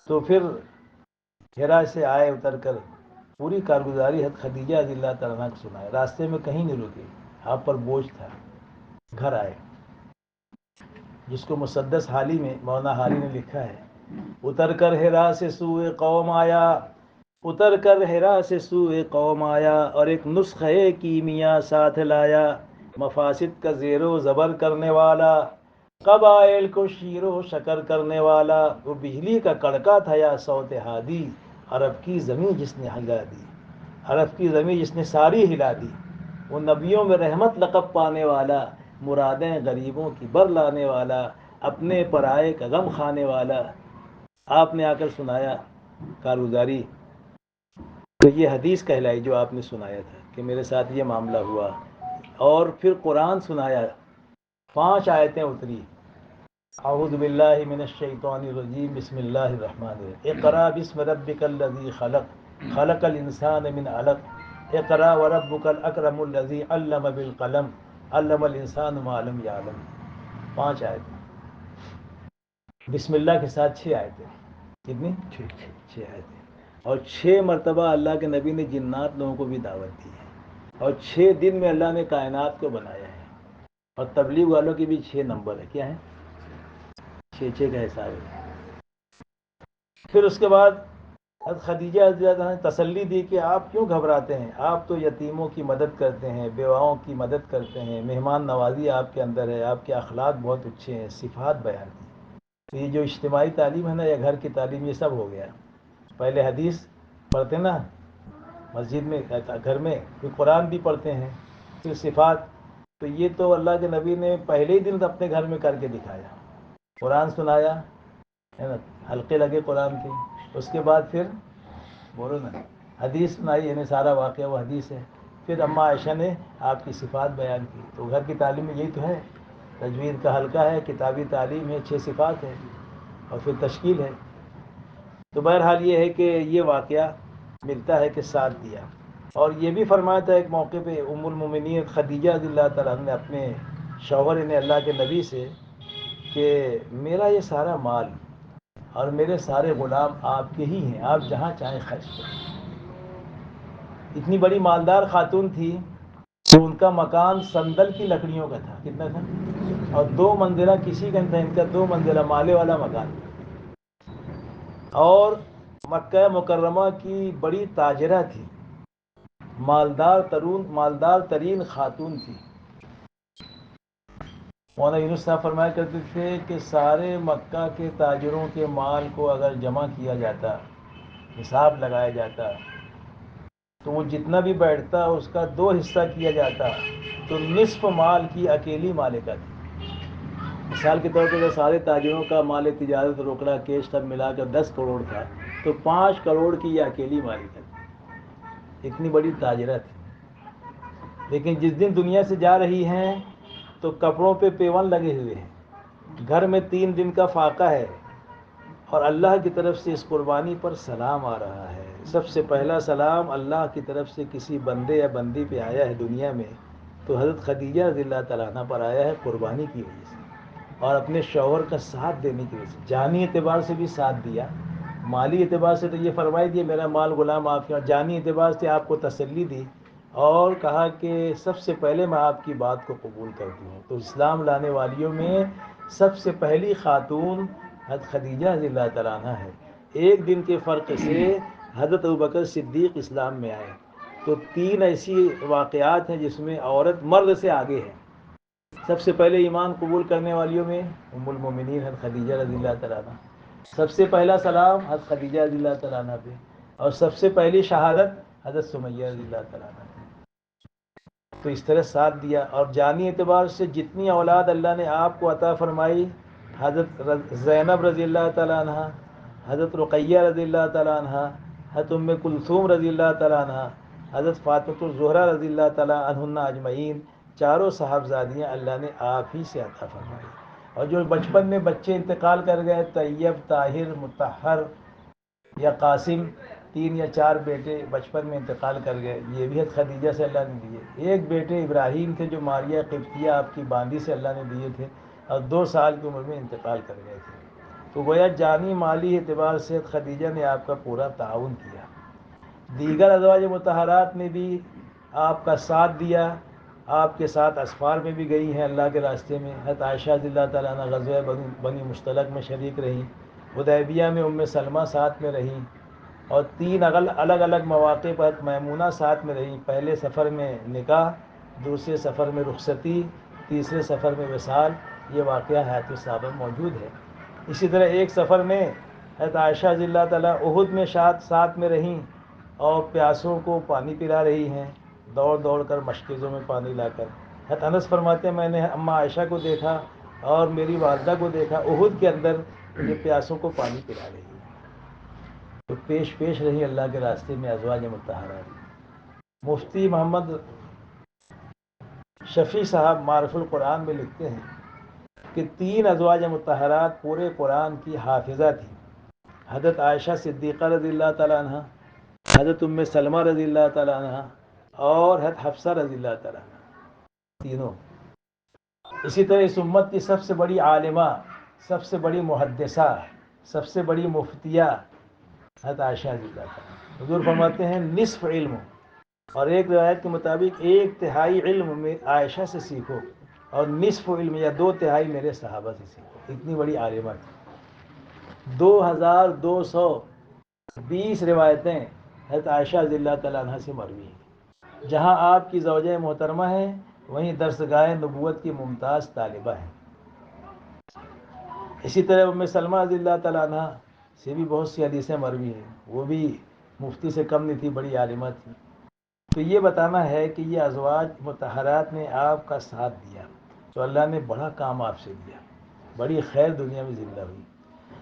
تو پھر حرا سے آئے اتر کر پوری کارگزاری حضرت خدیجہ رضی اللہ تعالیٰ عنہ کو سنائے. راستے میں کہیں نہیں رکے, آپ پر بوجھ تھا. گھر آئے, جس کو مسدس حالی میں مولانا حالی نے لکھا ہے, اتر کر حرا سے سوئے قوم آیا, اتر کر حرا سے سوئے قوم آیا, اور ایک نسخہ کیمیا ساتھ لایا, مفاسد کا زیر و زبر کرنے والا, قبائل کو شیر و شکر کرنے والا. وہ بجلی کا کڑکا تھا یا صوت ہادی, عرب کی زمین جس نے ہلا دی, عرب کی زمین جس نے ساری ہلا دی. وہ نبیوں میں رحمت لقب پانے والا, مرادیں غریبوں کی بر لانے والا, اپنے پرائے کا غم کھانے والا. آپ نے آ کر سنایا کارگزاری, تو یہ حدیث کہلائی جو آپ نے سنایا تھا کہ میرے ساتھ یہ معاملہ ہوا. اور پھر قرآن سنایا, 5 آیتیں اتری. اعوذ باللہ من الشیطان الرجیم, بسم اللہ الرحمن الرحیم. اقرا بسم ربک الذی خلق, خلق الانسان من علق, اقرا وربک الاکرم الذی علم بالقلم, علم الانسان ما لم یعلم. 5 آیتیں. بسم اللہ کے ساتھ 6 آیتیں. کتنی؟ 6 آیتیں. اور 6 مرتبہ اللہ کے نبی نے جنات لوگوں کو بھی دعوت دی ہے, اور 6 دن میں اللہ نے کائنات کو بنایا ہے. اور تبلیغ والوں کی بھی 6 نمبر ہے. کیا ہے؟ 6 کا حساب ہے. پھر اس کے بعد حضرت خدیجہ رضی اللہ عنہا نے تسلی دی کہ آپ کیوں گھبراتے ہیں, آپ تو یتیموں کی مدد کرتے ہیں, بیواؤں کی مدد کرتے ہیں, مہمان نوازی آپ کے اندر ہے, آپ کے اخلاق بہت اچھے ہیں. صفات بیان کی. تو یہ جو اجتماعی تعلیم ہے نا, یا گھر کی تعلیم, یہ سب ہو گیا. پہلے حدیث پڑھتے نا مسجد میں, گھر میں, پھر قرآن بھی پڑھتے ہیں, پھر صفات. تو یہ تو اللہ کے نبی نے پہلے ہی دن اپنے گھر میں کر کے دکھایا. قرآن سنایا ہے نا, حلقے لگے قرآن کے. اس کے بعد پھر بولو نا حدیث سنائی, یعنی سارا واقعہ وہ حدیث ہے. پھر اماں عائشہ نے آپ کی صفات بیان کی. تو گھر کی تعلیم میں یہی تو ہے. تجوید کا حلقہ ہے, کتابی تعلیم ہے, 6 صفات ہے, اور پھر تشکیل ہے. تو بہرحال یہ ہے کہ یہ واقعہ ملتا ہے کہ ساتھ دیا. اور یہ بھی فرمایا تھا ایک موقع پہ ام المومنین خدیجہ رضی اللہ تعالیٰ عنہ نے اپنے شوہر نے اللہ کے نبی سے کہ میرا یہ سارا مال اور میرے سارے غلام آپ کے ہی ہیں, آپ جہاں چاہیں خرچ کریں. اتنی بڑی مالدار خاتون تھی کہ ان کا مکان سندل کی لکڑیوں کا تھا. کتنا تھا؟ اور 2 منزلہ کسی کا نہیں تھا, ان کا 2 منزلہ مالے والا مکان. اور مکہ مکرمہ کی بڑی تاجرہ تھی, مالدار ترین خاتون تھی. مولانا یونس صاحب فرمایا کرتے تھے کہ سارے مکہ کے تاجروں کے مال کو اگر جمع کیا جاتا, حساب لگایا جاتا, تو وہ جتنا بھی بیٹھتا اس کا 2 حصہ کیا جاتا, تو نصف مال کی اکیلی مالکہ تھی. مثال کے طور پر اگر سارے تاجروں کا مال تجارت روکڑا کیش سب ملا کر 10 کروڑ تھا, تو 5 کروڑ کی یہ اکیلی مالکہ تھی. اتنی بڑی تاجرہ تھی. لیکن جس دن دنیا سے جا رہی ہیں تو کپڑوں پہ پیون لگے ہوئے ہیں, گھر میں 3 دن کا فاقہ ہے, اور اللہ کی طرف سے اس قربانی پر سلام آ رہا ہے. سب سے پہلا سلام اللہ کی طرف سے کسی بندے یا بندی پہ آیا ہے دنیا میں, تو حضرت خدیجہ رضی اللہ تعالیٰ عنہ پر آیا ہے قربانی کی وجہ سے, اور اپنے شوہر کا ساتھ دینے کی وجہ سے. جانی اعتبار سے بھی ساتھ دیا, مالی اعتبار سے تو یہ فرمائی دیا میرا مال غلام آپ کے, اور جانی اعتبار سے آپ کو تسلی دی, اور کہا کہ سب سے پہلے میں آپ کی بات کو قبول کرتی ہوں. تو اسلام لانے والیوں میں سب سے پہلی خاتون حضرت خدیجہ رضی اللہ تعالیٰ عنہ ہے. 1 دن کے فرق سے حضرت ابوبکر صدیق اسلام میں آئے. تو 3 ایسی واقعات ہیں جس میں عورت مرد سے آگے ہے. سب سے پہلے ایمان قبول کرنے والیوں میں ام المومنین حضرت خدیجہ رضی اللہ تعالیٰ عنہ, سب سے پہلا سلام حضرت خدیجہ رضی اللہ تعالیٰ عنہ پہ, اور سب سے پہلی شہادت حضرت سمیہ رضی اللہ تعالیٰ عنہ پہ. تو اس طرح ساتھ دیا. اور جانی اعتبار سے جتنی اولاد اللہ نے آپ کو عطا فرمائی, حضرت زینب رضی اللہ تعالیٰ عنہ, حضرت رقیہ رضی اللہ تعالیٰ عنہ, حضرت ام کلثوم رضی اللہ تعالیٰ عنہ, حضرت فاطمہ الزہرا رضی اللہ تعالیٰ عنہن اجمعین, 4 صاحبزادیاں اللہ نے آپ ہی سے عطا فرمائی. اور جو بچپن میں بچے انتقال کر گئے، طیب، طاہر، مطہر یا قاسم، 3 یا 4 بیٹے بچپن میں انتقال کر گئے، یہ بھی حضرت خدیجہ سے اللہ نے دیے۔ ایک بیٹے ابراہیم تھے جو ماریہ قبطیہ آپ کی باندی سے اللہ نے دیے تھے، اور 2 سال کی عمر میں انتقال کر گئے تھے۔ تو گویا جانی مالی اعتبار سے حضرت خدیجہ نے آپ کا پورا تعاون کیا۔ دیگر ازواج مطہرات نے بھی آپ کا ساتھ دیا، آپ کے ساتھ اسفار میں بھی گئی ہیں اللہ کے راستے میں۔ حضرت عائشہ رضی اللہ تعالیٰ عنہ غزوہ بنی مشتلق میں شریک رہیں، حدیبیہ میں ام سلمہ ساتھ میں رہیں، اور 3 الگ الگ مواقع پر حضرت میمونہ ساتھ میں رہیں۔ پہلے سفر میں نکاح، دوسرے سفر میں رخصتی، تیسرے سفر میں وصال، یہ واقعہ حیات الصحابہ میں موجود ہے۔ اسی طرح ایک سفر میں حضرت عائشہ رضی اللہ تعالیٰ احد میں ساتھ میں رہیں، اور پیاسوں کو پانی پلا رہی ہیں، دوڑ دوڑ کر مشکزوں میں پانی لا کر۔ حضرت انس فرماتے ہیں میں نے اماں عائشہ کو دیکھا اور میری والدہ کو دیکھا احد کے اندر یہ پیاسوں کو پانی پلا رہی ہیں۔ تو پیش رہی اللہ کے راستے میں ازواج مطہرات۔ مفتی محمد شفیع صاحب معرف القرآن میں لکھتے ہیں کہ 3 ازواج مطہرات پورے قرآن کی حافظہ تھیں، حضرت عائشہ صدیقہ رضی اللہ تعالیٰ عنہ، حضرت ام سلمہ رضی اللہ تعالیٰ عنہ، اور حضرت حفصہ رضی اللہ تعالیٰ عنہ، تینوں۔ اسی طرح اس امت کی سب سے بڑی عالمہ، سب سے بڑی محدثہ، سب سے بڑی مفتیہ حضرت عائشہ رضی اللہ تعالیٰ عنہ۔ حضور فرماتے ہیں نصف علم، اور ایک روایت کے مطابق 1/3 علم میں عائشہ سے سیکھو، اور نصف علم یا 2/3 میرے صحابہ سے سیکھو۔ اتنی بڑی عالمہ تھی۔ 2220 روایتیں حضرت عائشہ رضی اللہ تعالیٰ عنہ سے مروی ہیں۔ جہاں آپ کی زوجہ محترمہ ہیں، وہیں درسگاہ نبوت کی ممتاز طالبہ ہیں۔ اسی طرح ام سلمہ رضی اللہ تعالیٰ عنہ سے بھی بہت سی حدیثیں مروی ہیں، وہ بھی مفتی سے کم نہیں تھی، بڑی عالمہ تھی۔ تو یہ بتانا ہے کہ یہ ازواج مطہرات نے آپ کا ساتھ دیا، تو اللہ نے بڑا کام آپ سے دیا، بڑی خیر دنیا میں زندہ ہوئی۔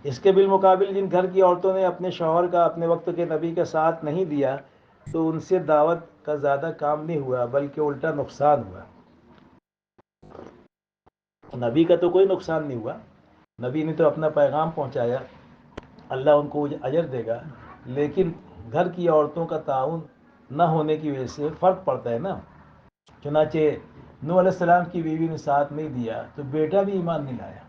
اس کے بالمقابل جن گھر کی عورتوں نے اپنے شوہر کا، اپنے وقت کے نبی کا ساتھ نہیں دیا، تو ان سے دعوت کا زیادہ کام نہیں ہوا بلکہ الٹا نقصان ہوا۔ نبی کا تو کوئی نقصان نہیں ہوا، نبی نے تو اپنا پیغام پہنچایا، اللہ ان کو اجر دے گا، لیکن گھر کی عورتوں کا تعاون نہ ہونے کی وجہ سے فرق پڑتا ہے نا۔ چنانچہ نوح علیہ السلام کی بیوی نے ساتھ نہیں دیا تو بیٹا بھی ایمان نہیں لایا،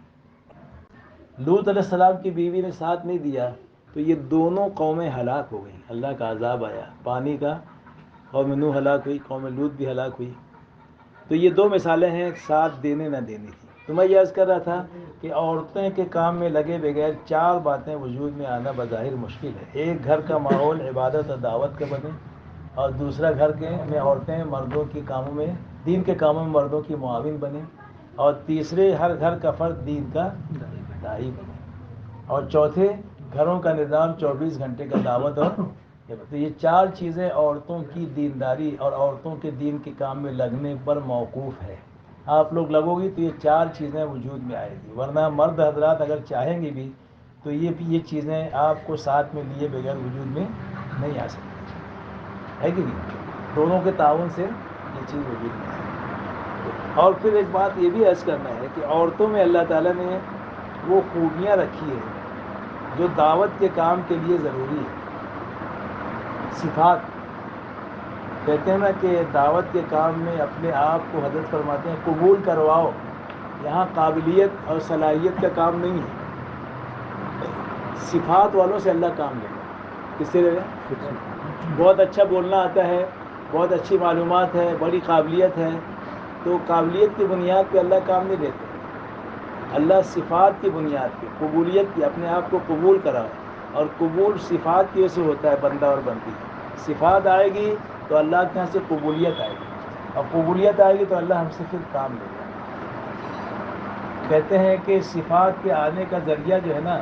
لوط علیہ السلام کی بیوی نے ساتھ نہیں دیا تو یہ دونوں قومیں ہلاک ہو گئیں، اللہ کا عذاب آیا پانی کا، قوم نوح ہلاک ہوئی، قوم لوط بھی ہلاک ہوئی۔ تو یہ 2 مثالیں ہیں ساتھ دینے نہ دینے کی۔ تو میں یہ عرض کر رہا تھا کہ عورتیں کے کام میں لگے بغیر 4 باتیں وجود میں آنا بظاہر مشکل ہے۔ ایک، گھر کا ماحول عبادت اور دعوت کا بنے، اور دوسرا، گھر کے میں عورتیں مردوں کے کاموں میں، دین کے کاموں میں مردوں کی معاون بنیں، اور تیسرے، ہر گھر کا فرد دین کا داعی بنے، اور چوتھے، گھروں کا نظام 24 گھنٹے کا دعوت اور تو یہ 4 چیزیں عورتوں کی دینداری اور عورتوں کے دین کے کام میں لگنے پر موقوف ہے۔ آپ لوگ لگو گی تو یہ 4 چیزیں وجود میں آئے گی، ورنہ مرد حضرات اگر چاہیں گے بھی تو یہ چیزیں آپ کو ساتھ میں لیے بغیر وجود میں نہیں آ سکتی، ہے کہ نہیں؟ دونوں کے تعاون سے یہ چیز وجود میں آئے گی۔ اور پھر ایک بات یہ بھی عرض کرنا ہے کہ عورتوں میں اللہ تعالیٰ نے وہ خوبیاں رکھی ہیں جو دعوت کے کام کے لیے ضروری ہے۔ صفات، کہتے ہیں نا کہ دعوت کے کام میں اپنے آپ کو حضرت فرماتے ہیں قبول کرواؤ، یہاں قابلیت اور صلاحیت کا کام نہیں ہے، صفات والوں سے اللہ کام لے گا۔ کس سے لے گا؟ بہت اچھا بولنا آتا ہے، بہت اچھی معلومات ہے، بڑی قابلیت ہے، تو قابلیت کی بنیاد پہ اللہ کام نہیں لیتے، اللہ صفات کی بنیاد پہ، قبولیت کی، اپنے آپ کو قبول کراؤ، اور قبول صفات کی وجہ سے ہوتا ہے بندہ اور بندی۔ صفات آئے گی تو اللہ کے یہاں سے قبولیت آئے گی، اور قبولیت آئے گی تو اللہ ہم سے پھر کام لے گا۔ کہتے ہیں کہ صفات کے آنے کا ذریعہ جو ہے نا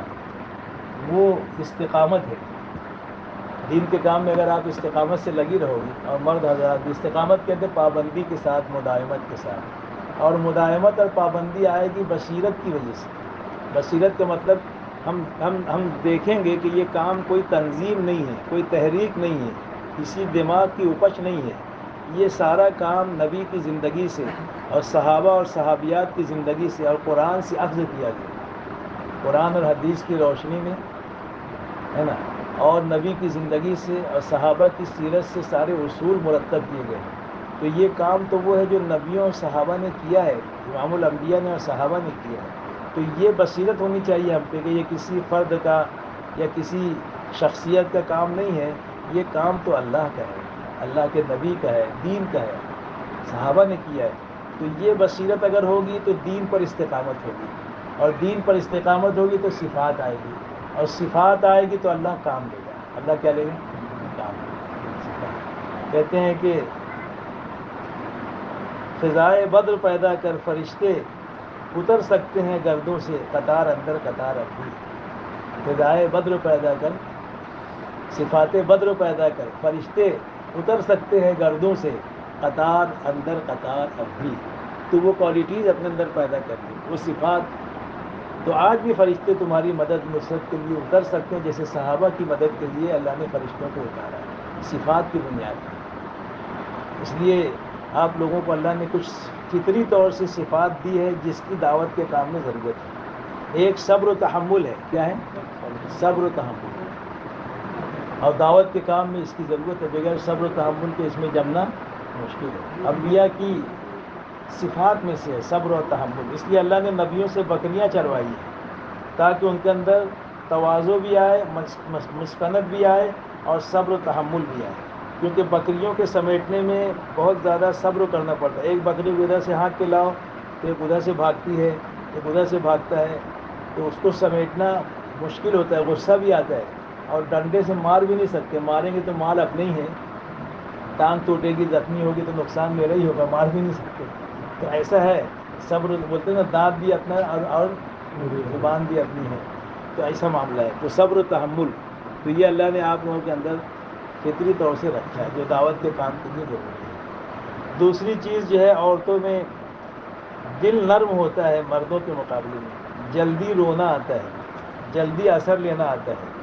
وہ استقامت ہے۔ دین کے کام میں اگر آپ استقامت سے لگی رہو گی، اور مرد حضرات بھی استقامت کہتے ہیں پابندی کے ساتھ، مداومت کے ساتھ، اور مداومت اور پابندی آئے گی بصیرت کی وجہ سے۔ بصیرت کا مطلب ہم دیکھیں گے کہ یہ کام کوئی تنظیم نہیں ہے، کوئی تحریک نہیں ہے، کسی دماغ کی اپج نہیں ہے، یہ سارا کام نبی کی زندگی سے اور صحابہ اور صحابیات کی زندگی سے اور قرآن سے اخذ کیا گیا، قرآن اور حدیث کی روشنی میں، ہے نا، اور نبی کی زندگی سے اور صحابہ کی سیرت سے سارے اصول مرتب کیے گئے ہیں۔ تو یہ کام تو وہ ہے جو نبیوں اور صحابہ نے کیا ہے، امام الانبیاء نے اور صحابہ نے کیا ہے۔ تو یہ بصیرت ہونی چاہیے ہم پہ کہ یہ کسی فرد کا یا کسی شخصیت کا کام نہیں ہے، یہ کام تو اللہ کا ہے، اللہ کے نبی کا ہے، دین کا ہے، صحابہ نے کیا ہے۔ تو یہ بصیرت اگر ہوگی تو دین پر استقامت ہوگی، اور دین پر استقامت ہوگی تو صفات آئے گی، اور صفات آئے گی تو اللہ کام لے گا۔ اللہ کیا لے گا؟ کام لے گا۔ کہتے ہیں کہ فضائے بدر پیدا کر فرشتے اتر سکتے ہیں گردوں سے، قطار اندر قطار اب بھی۔ فضائے بدر پیدا کر، صفات بدر پیدا کر، فرشتے اتر سکتے ہیں گردوں سے، قطار اندر قطار اب بھی۔ تو وہ کوالٹیز اپنے اندر پیدا کر لی، وہ صفات۔ تو آج بھی فرشتے تمہاری مدد نصرت کے لیے اتر سکتے ہیں، جیسے صحابہ کی مدد کے لیے اللہ نے فرشتوں کو اتارا ہے، صفات کی بنیاد پر۔ اس لیے آپ لوگوں کو اللہ نے کچھ فطری طور سے صفات دی ہے جس کی دعوت کے کام میں ضرورت ہے۔ ایک صبر و تحمل ہے، کیا ہے؟ صبر و تحمل، اور دعوت کے کام میں اس کی ضرورت ہے۔ بغیر صبر و تحمل کے اس میں جمنا مشکل ہے۔ انبیاء کی صفات میں سے ہے صبر و تحمل۔ اس لیے اللہ نے نبیوں سے بکریاں چروائی ہیں تاکہ ان کے اندر تواضع بھی آئے، مسکنت بھی آئے، اور صبر و تحمل بھی آئے، کیونکہ بکریوں کے سمیٹنے میں بہت زیادہ صبر کرنا پڑتا ہے۔ ایک بکری کو ادھر سے ہانک کے لاؤ تو ایک ادھر سے بھاگتی ہے، ایک ادھر سے بھاگتا ہے، تو اس کو سمیٹنا مشکل ہوتا ہے، غصہ بھی آتا ہے، اور ڈنڈے سے مار بھی نہیں سکتے، ماریں گے تو مال اپنے ہی ہے، ٹانگ ٹوٹے گی، زخمی ہوگی تو نقصان میرا ہی ہوگا، مار بھی نہیں سکتے۔ تو ایسا ہے، صبر بولتے ہیں نا، دانت بھی اپنا ہے اور زبان بھی اپنی ہے، تو ایسا معاملہ ہے۔ تو صبر و تحمل، تو یہ اللہ نے آپ لوگوں کے اندر فطری طور سے رکھا ہے، جو دعوت کے کام کے لیے ضروری ہے۔ دوسری چیز جو ہے، عورتوں میں دل نرم ہوتا ہے مردوں کے مقابلے میں، جلدی رونا آتا ہے، جلدی اثر لینا آتا ہے۔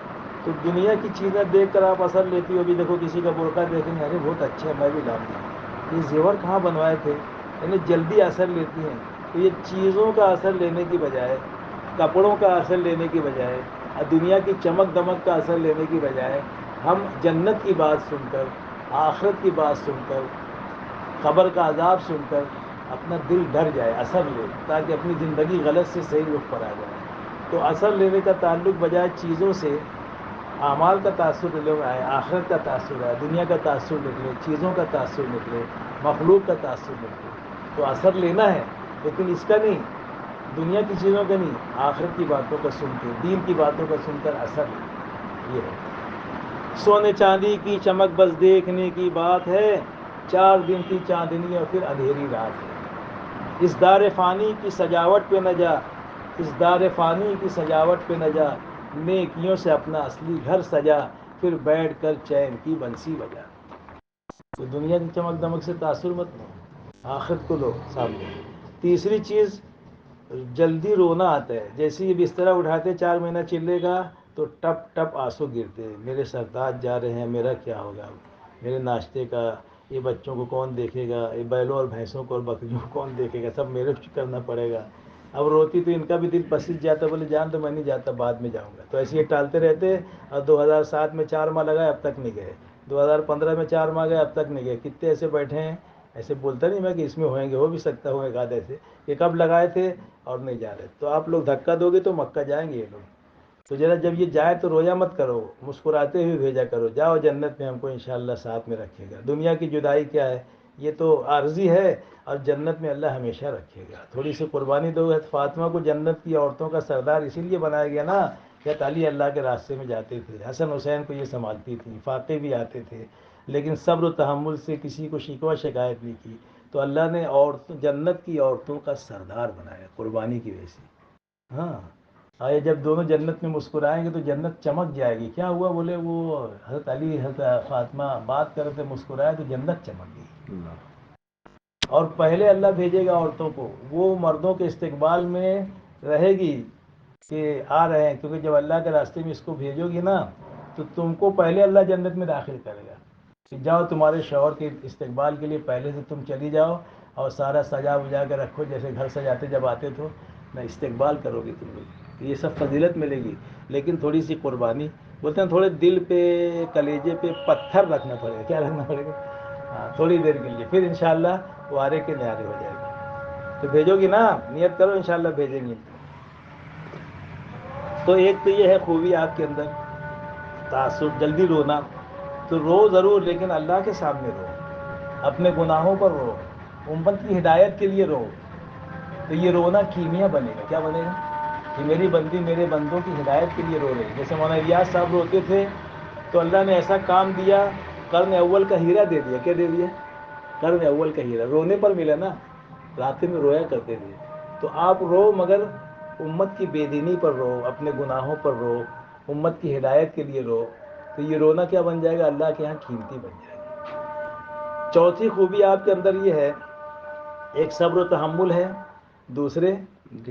تو دنیا کی چیزیں دیکھ کر آپ اثر لیتی ہو، ابھی دیکھو کسی کا برقع دیکھیں گے، ارے بہت اچھا ہے، میں بھی لاؤں گی، یہ زیور کہاں بنوائے تھے، یعنی جلدی اثر لیتی ہیں۔ تو یہ چیزوں کا اثر لینے کی بجائے، کپڑوں کا اثر لینے کی بجائے، اور دنیا کی چمک دمک کا اثر لینے کی بجائے، ہم جنت کی بات سن کر، آخرت کی بات سن کر، قبر کا عذاب سن کر اپنا دل ڈر جائے، اثر لے، تاکہ اپنی زندگی غلط سے صحیح رخ پر آ جائے۔ تو اثر لینے کا تعلق بجائے چیزوں سے، اعمال کا تاثر لے آئے، آخرت کا تاثر آئے، دنیا کا تاثر نکلے، چیزوں کا تاثر نکلے، مخلوق کا تاثر نکلے۔ تو اثر لینا ہے، لیکن اس کا نہیں، دنیا کی چیزوں کا نہیں، آخرت کی باتوں کا سن کے، دین کی باتوں کا سن کر اثر لے۔ یہ ہے سونے چاندی کی چمک بس دیکھنے کی بات ہے، 4 دن کی چاندنی اور پھر اندھیری رات ہے۔ اس دار فانی کی سجاوٹ پہ نہ جا، اس دار فانی کی سجاوٹ پہ نہ جا، نیکیوں سے اپنا اصلی گھر سجا، پھر بیٹھ کر چین کی بنسی بجا۔ تو دنیا کی چمک دمک سے تاثر مت لو، آخرت کو لو سامنے۔ تیسری چیز، جلدی رونا آتا ہے، جیسے یہ بسترا اٹھاتے 4 مہینہ چلے گا تو ٹپ ٹپ آنسو گرتے، میرے سرتاج جا رہے ہیں، میرا کیا ہوگا، میرے ناشتے کا، یہ بچوں کو کون دیکھے گا، یہ بیلوں اور بھینسوں کو اور بکریوں کو کون دیکھے گا، سب میرے کرنا پڑے گا۔ اب روتی تو ان کا بھی دل پسٹ جاتا، بولے جان تو میں نہیں جاتا، بعد میں جاؤں گا۔ تو ایسے یہ ٹالتے رہتے، اور 2007 میں 4 ماہ لگائے، اب تک نہیں گئے، 2015 میں 4 ماہ گئے، اب تک نہیں گئے۔ کتنے ایسے بیٹھے ہیں، ایسے بولتا نہیں میں کہ اس میں ہوئیں گے، ہو بھی سکتا ہوں ایک آدھے سے، کہ کب لگائے تھے اور نہیں جا رہے۔ تو آپ لوگ دھکا دو گے تو مکہ جائیں گے یہ لوگ۔ تو ذرا جب یہ جائے تو رویا مت کرو، مسکراتے ہوئے بھیجا کرو، جاؤ جنت میں ہم کو انشاءاللہ ساتھ میں رکھے گا۔ دنیا کی جدائی کیا ہے، یہ تو عارضی ہے، اور جنت میں اللہ ہمیشہ رکھے گا۔ تھوڑی سی قربانی دو۔ فاطمہ کو جنت کی عورتوں کا سردار اسی لیے بنایا گیا نا، کہ علی اللہ کے راستے میں جاتے تھے، حسن حسین کو یہ سنبھالتی تھی، فاقے بھی آتے تھے، لیکن صبر و تحمل سے کسی کو شکوہ شکایت نہیں کی، تو اللہ نے جنت کی عورتوں کا سردار بنایا قربانی کی وجہ سے۔ ہاں، آئے جب دونوں جنت میں مسکرائیں گے تو جنت چمک جائے گی۔ کیا ہوا، بولے وہ حضرت علی حضرت فاطمہ بات کر رہے تھے، مسکرائے تو جنت چمک گئی۔ اور پہلے اللہ بھیجے گا عورتوں کو، وہ مردوں کے استقبال میں رہے گی کہ آ رہے ہیں، کیونکہ جب اللہ کے راستے میں اس کو بھیجو گی نا، تو تم کو پہلے اللہ جنت میں داخل کرے گا۔ جاؤ تمہارے شوہر کے استقبال کے لیے پہلے سے تم چلی جاؤ اور سارا سجا وجا کے رکھو جیسے گھر سجاتے جب آتے تو نہ استقبال کرو گے تم لوگ، یہ سب فضیلت ملے گی، لیکن تھوڑی سی قربانی، بولتے ہیں تھوڑے دل پہ کلیجے پہ پتھر رکھنا پڑے گا، کیا رکھنا پڑے گا؟ ہاں تھوڑی دیر کے لیے، پھر انشاءاللہ وہ آرے کے نیارے ہو جائے گی۔ تو بھیجو گی نا، نیت کرو انشاءاللہ بھیجیں گے۔ تو ایک تو یہ ہے خوبی آپ کے اندر، تعصب، جلدی رونا، تو رو ضرور لیکن اللہ کے سامنے رو، اپنے گناہوں پر رو، امت کی ہدایت کے لیے رو، تو یہ رونا کیمیا بنے گا، کیا بنے گا؟ کہ میری بندی میرے بندوں کی ہدایت کے لیے رو رہی، جیسے مولانا الیاس صاحب روتے تھے تو اللہ نے ایسا کام دیا، قرن اول کا ہیرا دے دیا، کیا دے دیا؟ قرن اول کا ہیرا، رونے پر ملا نا، رات میں رویا کرتے تھے، تو آپ رو مگر امت کی بے دینی پر رو، اپنے گناہوں پر رو، امت کی ہدایت کے لیے رو، تو یہ رونا کیا بن جائے گا؟ اللہ کے ہاں قیمتی بن جائے گا۔ چوتھی خوبی آپ کے اندر یہ ہے، ایک صبر و تحمل ہے، دوسرے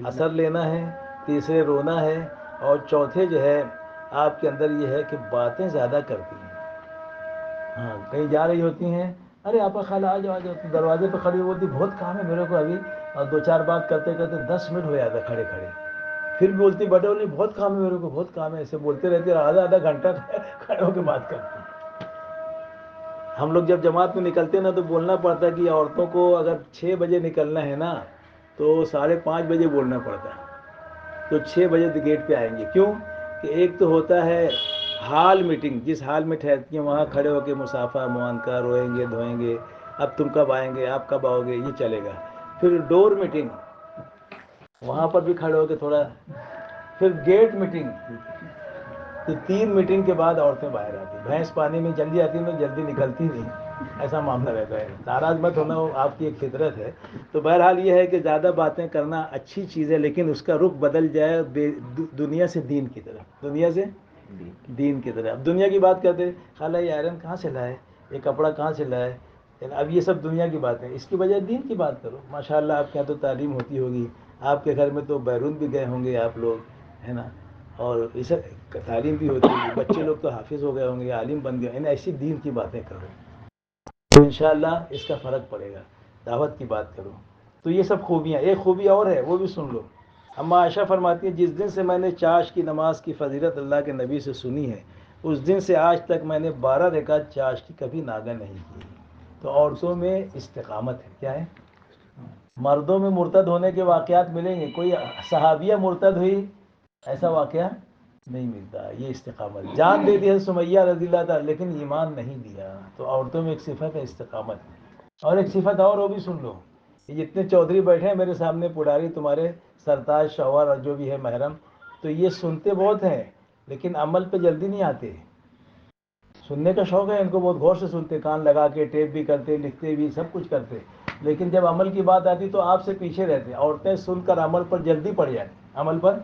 اثر لینا ہے، تیسرے رونا ہے، اور چوتھے جو ہے آپ کے اندر یہ ہے کہ باتیں زیادہ کرتی ہیں۔ ہاں کہیں جا رہی ہوتی ہیں، ارے آپا خالہ آ جاؤ آ جاؤ، دروازے پہ کھڑی ہوتی، بہت کام ہے میرے کو ابھی، اور دو چار بات کرتے کرتے 10 منٹ ہو جاتا کھڑے کھڑے، پھر بھی بولتی بیٹے بولی بہت کام ہے میرے کو، بہت کام ہے، ایسے بولتے رہتے اور آدھا آدھا گھنٹہ کھڑے ہو کے بات کرتے ہیں۔ ہم لوگ جب جماعت میں نکلتے ہیں نا تو بولنا پڑتا ہے کہ عورتوں کو اگر 6 بجے نکلنا ہے نا تو 5:30 بجے بولنا پڑتا ہے، تو 6 بجے گیٹ پہ آئیں گے، کیوں کہ ایک تو ہوتا ہے ہال میٹنگ، جس ہال میں ٹھہرتی ہیں وہاں کھڑے ہو کے مسافہ معانقہ، روئیں گے دھوئیں گے، اب تم کب آئیں گے، آپ کب آؤ گے، یہ چلے گا۔ پھر ڈور میٹنگ، وہاں پر بھی کھڑے ہو کے تھوڑا، پھر گیٹ میٹنگ، تو 3 میٹنگ کے بعد عورتیں باہر آتی ہیں، بھینس پانی میں جلدی آتی ہیں تو جلدی نکلتی نہیں، ایسا معاملہ رہتا ہے، ناراض مت ہونا، وہ آپ کی ایک فطرت ہے۔ تو بہرحال یہ ہے کہ زیادہ باتیں کرنا اچھی چیز ہے، لیکن اس کا رخ بدل جائے دنیا سے دین کی طرف، دنیا سے دین کی طرف۔ اب دنیا کی بات کرتے، خالہ یہ آئرن کہاں سے لائے، یہ کپڑا کہاں سے لائے، اب یہ سب دنیا کی باتیں، اس کی بجائے دین کی بات کرو۔ ماشاءاللہ آپ کے یہاں تو تعلیم ہوتی ہوگی، آپ کے گھر میں تو بیرون بھی گئے ہوں گے آپ لوگ، ہے نا، اور اس تعلیم بھی ہوتی ہوگی، بچے لوگ تو حافظ ہو گئے ہوں گے، عالم بن گئے، یعنی ایسی دین کی باتیں کرو تو انشاءاللہ اس کا فرق پڑے گا، دعوت کی بات کرو۔ تو یہ سب خوبیاں، ایک خوبی اور ہے وہ بھی سن لو۔ اما عائشہ فرماتی ہیں جس دن سے میں نے چاش کی نماز کی فضیلت اللہ کے نبی سے سنی ہے، اس دن سے آج تک میں نے 12 رکعت چاش کی کبھی ناگہ نہیں کی۔ تو عورتوں میں استقامت ہے، کیا ہے؟ مردوں میں مرتد ہونے کے واقعات ملیں گے، کوئی صحابیہ مرتد ہوئی ایسا واقعہ نہیں ملتا، یہ استقامت، جان دے دی ہے سمیہ رضی اللہ تعالیٰ لیکن ایمان نہیں دیا، تو عورتوں میں ایک صفت ہے استقامت۔ اور ایک صفت اور وہ بھی سن لو، یہ جتنے چودھری بیٹھے ہیں میرے سامنے، پڑاری تمہارے سرتاج شوہر اور جو بھی ہے محرم، تو یہ سنتے بہت ہیں لیکن عمل پہ جلدی نہیں آتے، سننے کا شوق ہے ان کو، بہت غور سے سنتے، کان لگا کے ٹیپ بھی کرتے، لکھتے بھی، سب کچھ کرتے، لیکن جب عمل کی بات آتی تو آپ سے پیچھے رہتے۔ عورتیں سن کر عمل پر جلدی پڑ جاتی، عمل پر۔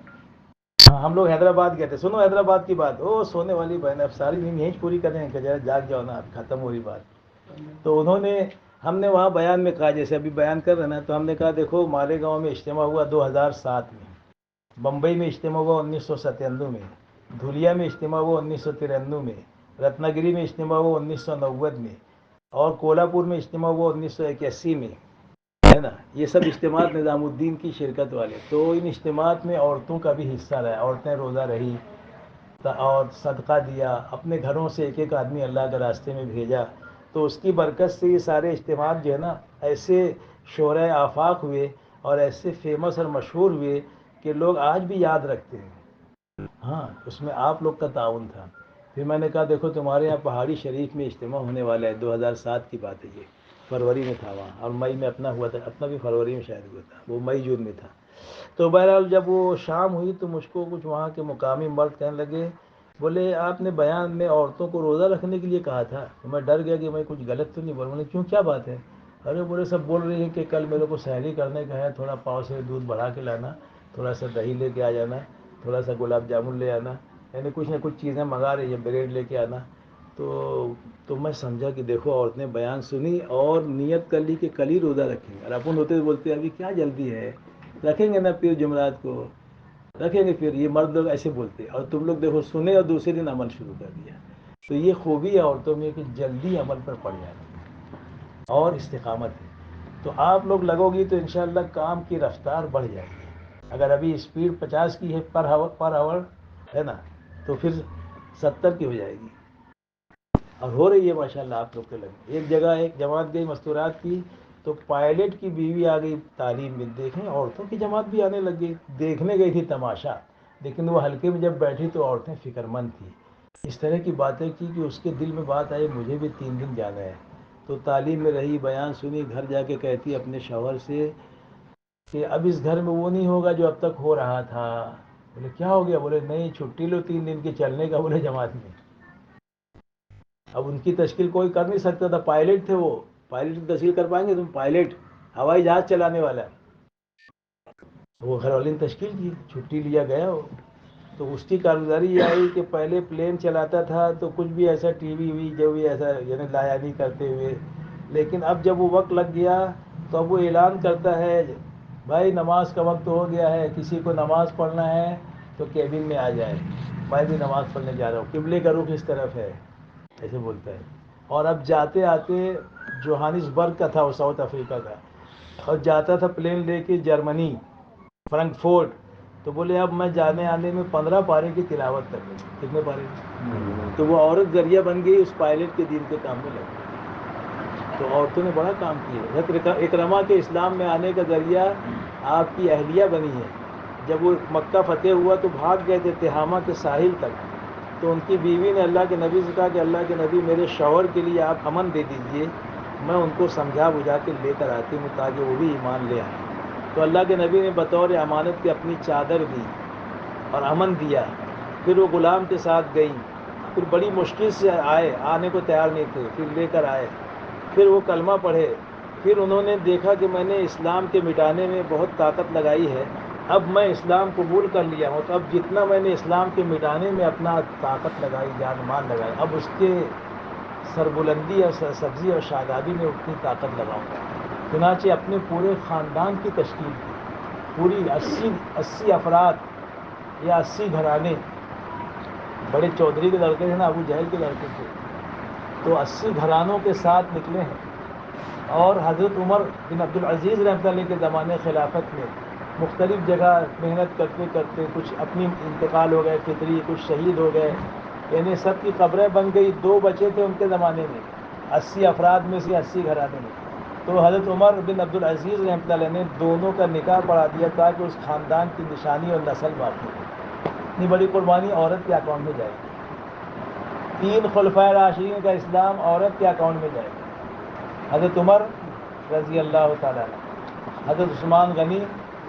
ہاں ہم لوگ حیدرآباد گئے تھے، سنو حیدرآباد کی بات، او سونے والی بہن، اب ساری نیند یہیں پوری کریں کہ ذرا جاگ جاؤ نا، اب ختم ہو رہی بات۔ تو انہوں نے، ہم نے وہاں بیان میں کہا، جیسے ابھی بیان کر رہے نا، تو ہم نے کہا دیکھو مالیگاؤں میں اجتماع ہوا 2007 میں، بمبئی میں اجتماع ہوا 1997 میں، دھولیا میں اجتماع ہوا 1993 میں، رتنا گری میں اجتماع ہوا 1990 میں، اور کولہاپور میں اجتماع ہوا 1981 میں، ہے نا، یہ سب اجتماعات نظام الدین کی شرکت والے۔ تو ان اجتماعات میں عورتوں کا بھی حصہ رہا، عورتیں روزہ رہی اور صدقہ دیا، اپنے گھروں سے ایک ایک آدمی اللہ کے راستے میں بھیجا، تو اس کی برکت سے یہ سارے اجتماعات جو ہے نا ایسے شعراء آفاق ہوئے اور ایسے فیمس اور مشہور ہوئے کہ لوگ آج بھی یاد رکھتے ہیں۔ ہاں اس میں آپ لوگ کا تعاون تھا۔ پھر میں نے کہا دیکھو تمہارے یہاں پہاڑی شریف میں اجتماع ہونے والا ہے، 2007 کی بات ہے، یہ فروری میں تھا وہاں، اور مئی میں اپنا ہوا تھا، اپنا بھی فروری میں شاید ہوا تھا، وہ مئی جون میں تھا۔ تو بہرحال جب وہ شام ہوئی تو مجھ کو کچھ وہاں کے مقامی مرد کہنے لگے، بولے آپ نے بیان میں عورتوں کو روزہ رکھنے کے لیے کہا تھا، تو میں ڈر گیا کہ میں کچھ غلط تو نہیں بول رہا ہوں، کیوں کیا بات ہے؟ ارے بولے سب بول رہی ہیں کہ کل میرے کو سحری کرنے کا ہے، تھوڑا پاؤ سے دودھ بڑھا کے لانا، تھوڑا سا دہی لے کے آ جانا، تھوڑا سا گلاب جامن لے آنا، یعنی کچھ نہ کچھ چیزیں منگا رہی ہے، بریڈ لے کے آنا۔ تو میں سمجھا کہ دیکھو عورت نے بیان سنی اور نیت کر لی کہ کل ہی روزہ رکھیں گے، اور اپن ہوتے ہوئے بولتے ہیں ابھی کیا جلدی ہے، رکھیں گے نا پھر جمعرات کو رکھیں گے، پھر یہ مرد لوگ ایسے بولتے ہیں، اور تم لوگ دیکھو سنے اور دوسرے دن عمل شروع کر دیا۔ تو یہ خوبی ہے عورتوں میں کہ جلدی عمل پر پڑ جاتی ہے اور استقامت ہے. تو آپ لوگ لگو گی تو انشاءاللہ کام کی رفتار بڑھ جائے گی. اگر ابھی اسپیڈ 50 کی ہے پر آور ہے نا، تو پھر 70 کی ہو جائے گی. اور ہو رہی ہے ماشاءاللہ آپ لوگ کے لگے. ایک جگہ ایک جماعت گئی مستورات کی، تو پائلٹ کی بیوی آ گئی تعلیم میں. دیکھیں عورتوں کی جماعت بھی آنے لگ گئی. دیکھنے گئی تھی تماشا، لیکن وہ حلقے میں جب بیٹھی تو عورتیں فکر مند تھیں. اس طرح کی باتیں کی کہ اس کے دل میں بات آئی مجھے بھی 3 دن جانا ہے. تو تعلیم میں رہی، بیان سنی، گھر جا کے کہتی اپنے شوہر سے کہ اب اس گھر میں وہ نہیں ہوگا جو اب تک ہو رہا تھا. بولے کیا ہو گیا؟ بولے نہیں چھٹی لو 3 دن کی چلنے کا. بولے جماعت میں اب ان کی تشکیل کوئی کر نہیں سکتا تھا. پائلٹ تھے وہ. پائلٹ کی تشکیل کر پائیں گے تم؟ پائلٹ ہوائی جہاز چلانے والا ہے. وہ گھر والے نے تشکیل کی، چھٹی لیا گیا وہ. تو اس کی کارگزاری یہ آئی کہ پہلے پلین چلاتا تھا تو کچھ بھی ایسا ٹی وی وی جو بھی ایسا یعنی لایا نہیں کرتے ہوئے. لیکن اب جب وہ وقت لگ گیا تو اب وہ اعلان کرتا ہے بھائی نماز کا وقت ہو گیا ہے، کسی کو نماز پڑھنا ہے تو کیبن میں آ جائے، میں بھی نماز پڑھنے جا رہا ہوں، قبلے کا رخ اس طرف ہے، ایسے بولتا ہے. اور اب جاتے آتے جوہانسبرگ کا تھا وہ، ساؤتھ افریقہ کا، اور جاتا تھا پلین لے کے جرمنی فرنک فورٹ. تو بولے اب میں جانے آنے میں 15 پارے کی تلاوت کر لوں. کتنے پارے؟ تو وہ عورت ذریعہ بن گئی اس پائلٹ کے دین کے کام میں لگ گئی. تو عورتوں نے بڑا کام کیا. حضرت اکرمہ کے اسلام میں آنے کا ذریعہ آپ کی اہلیہ بنی ہے. جب وہ مکہ فتح ہوا تو بھاگ گئے تھے تہامہ کے ساحل تک. تو ان کی بیوی نے اللہ کے نبی سے کہا کہ اللہ کے نبی میرے شوہر کے لیے آپ امن دے دیجئے، میں ان کو سمجھا بجھا کے لے کر آتی ہوں تاکہ وہ بھی ایمان لے آئیں. تو اللہ کے نبی نے بطور امانت کے اپنی چادر دی اور امن دیا. پھر وہ غلام کے ساتھ گئی. پھر بڑی مشکل سے آنے کو تیار نہیں تھے، پھر لے کر آئے. پھر وہ کلمہ پڑھے. پھر انہوں نے دیکھا کہ میں نے اسلام کے مٹانے میں بہت طاقت لگائی ہے، اب میں اسلام قبول کر لیا ہوں، تو اب جتنا میں نے اسلام کے مٹانے میں اپنا طاقت لگائی، جان مال لگائی، اب اس کے سربلندی اور سرسبزی اور شادابی میں اتنی طاقت لگاؤں گا. چنانچہ اپنے پورے خاندان کی تشکیل کی. پوری 80 افراد یا 80 گھرانے. بڑے چودھری کے لڑکے تھے نا، ابو جہل کے لڑکے تھے. تو 80 گھرانوں کے ساتھ نکلے ہیں. اور حضرت عمر بن عبدالعزیز رحمۃ اللہ کے زمانے خلافت میں مختلف جگہ محنت کرتے کرتے کچھ اپنی انتقال ہو گئے فطری، کچھ شہید ہو گئے، یعنی سب کی قبریں بن گئی. 2 بچے تھے ان کے زمانے میں 80 افراد میں سے 80 گھرانے میں. تو حضرت عمر بن عبدالعزیز رحمۃ اللہ نے دونوں کا نکاح پڑھا دیا تاکہ اس خاندان کی نشانی اور نسل باقی ہو. اتنی بڑی قربانی عورت کے اکاؤنٹ میں جائے گی. 3 خلفائے راشدین کا اسلام عورت کے اکاؤنٹ میں جائے گا. حضرت عمر رضی اللہ تعالیٰ عنہ، حضرت عثمان غنی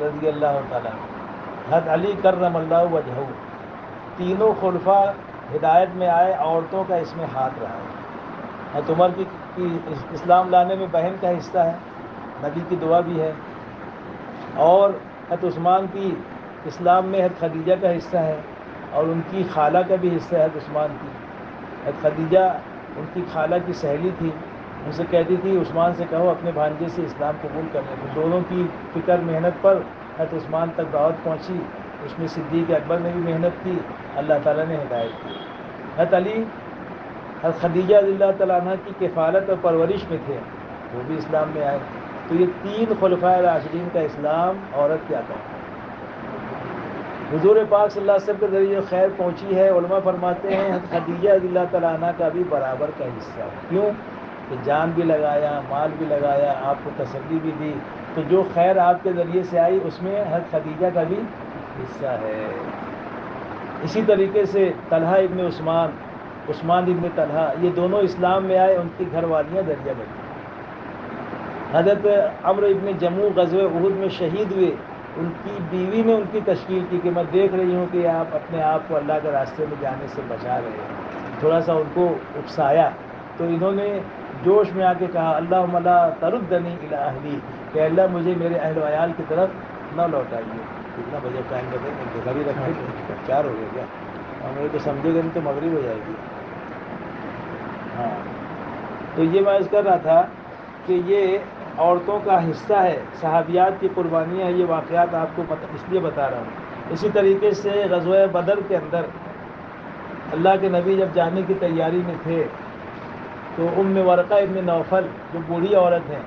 رضی اللہ تعالیٰ عنہ، حضرت علی کرم اللہ وجہہ. تینوں خلفاء ہدایت میں آئے، عورتوں کا اس میں ہاتھ رہا ہے. حضرت عمر کی اسلام لانے میں بہن کا حصہ ہے، نبی کی دعا بھی ہے. اور حضرت عثمان کی اسلام میں حضرت خدیجہ کا حصہ ہے، اور ان کی خالہ کا بھی حصہ ہے. حضرت عثمان کی حضرت خدیجہ ان کی خالہ کی سہیلی تھی، ان سے کہتی تھی عثمان سے کہو اپنے بھانجے سے اسلام قبول کر لیں. دونوں کی فکر محنت پر حضرت عثمان تک دعوت پہنچی. اس میں صدیق اکبر نے بھی محنت کی، اللہ تعالیٰ نے ہدایت کی. حضرت علی حضرت خدیجہ رضی اللہ تعالیٰ عنہ کی کفالت اور پرورش میں تھے، وہ بھی اسلام میں آئے. تو یہ 3 خلفائے راشدین کا اسلام عورت کیا کہتا ہے. حضور پاک صلی اللہ علیہ وسلم کے ذریعے جو خیر پہنچی ہے، علماء فرماتے ہیں حضرت خدیجہ رضی اللہ تعالیٰ عنہ کا بھی برابر کا حصہ ہے. کیوں کہ جان بھی لگایا، مال بھی لگایا، آپ کو تسلی بھی دی. تو جو خیر آپ کے ذریعے سے آئی اس میں حضرت خدیجہ کا بھی حصہ ہے. اسی طریقے سے طلحہ ابن عثمان، عثمان ابن طلحہ، یہ دونوں اسلام میں آئے، ان کی گھر والیاں ذریعہ بنی. حضرت عمرو ابن جموع غزوہ احد میں شہید ہوئے، ان کی بیوی نے ان کی تشکیل کی کہ میں دیکھ رہی ہوں کہ آپ اپنے آپ کو اللہ کے راستے میں جانے سے بچا رہے ہیں. تھوڑا سا ان کو اکسایا تو انہوں نے جوش میں آ کے کہا اللہم لا تردنی الی اہلی، کہ اللہ مجھے میرے اہل و عیال کی طرف نہ لوٹائیے. کتنا بجے ٹائم بتائیں گھڑی رکھیں، 4 ہو گیا کیا؟ ہمیں تو سمجھے گا نہیں تو مغرب ہو جائے گی. ہاں تو یہ میں عرض کر رہا تھا کہ یہ عورتوں کا حصہ ہے، صحابیات کی قربانیاں. یہ واقعات آپ کو اس لیے بتا رہا ہوں. اسی طریقے سے غزوہ بدر کے اندر اللہ کے نبی جب جانے کی تیاری میں تھے تو ورقہ ابن نوفل جو بوڑھی عورت ہیں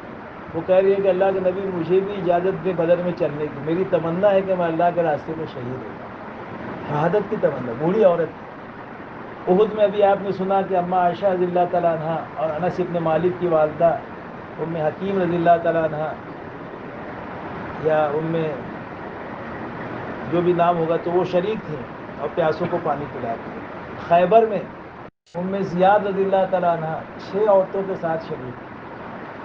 وہ کہہ رہی ہے کہ اللہ کے نبی مجھے بھی اجازت دے بدر میں چلنے کی، میری تمنا ہے کہ میں اللہ کے راستے میں شہید ہوں۔ شہادت کی تمنا، بوڑھی عورت۔ احد میں ابھی آپ نے سنا کہ اماں عائشہ رضی اللہ تعالیٰ عنہ اور انس ابن مالک کی والدہ ام حکیم رضی اللہ تعالیٰ عنہ، یا جو بھی نام ہوگا، تو وہ شریک تھیں اور پیاسوں کو پانی پلاتی ہیں۔ خیبر میں زیاد رضی اللہ تعالیٰ عنہ 6 عورتوں کے ساتھ شریک تھیں۔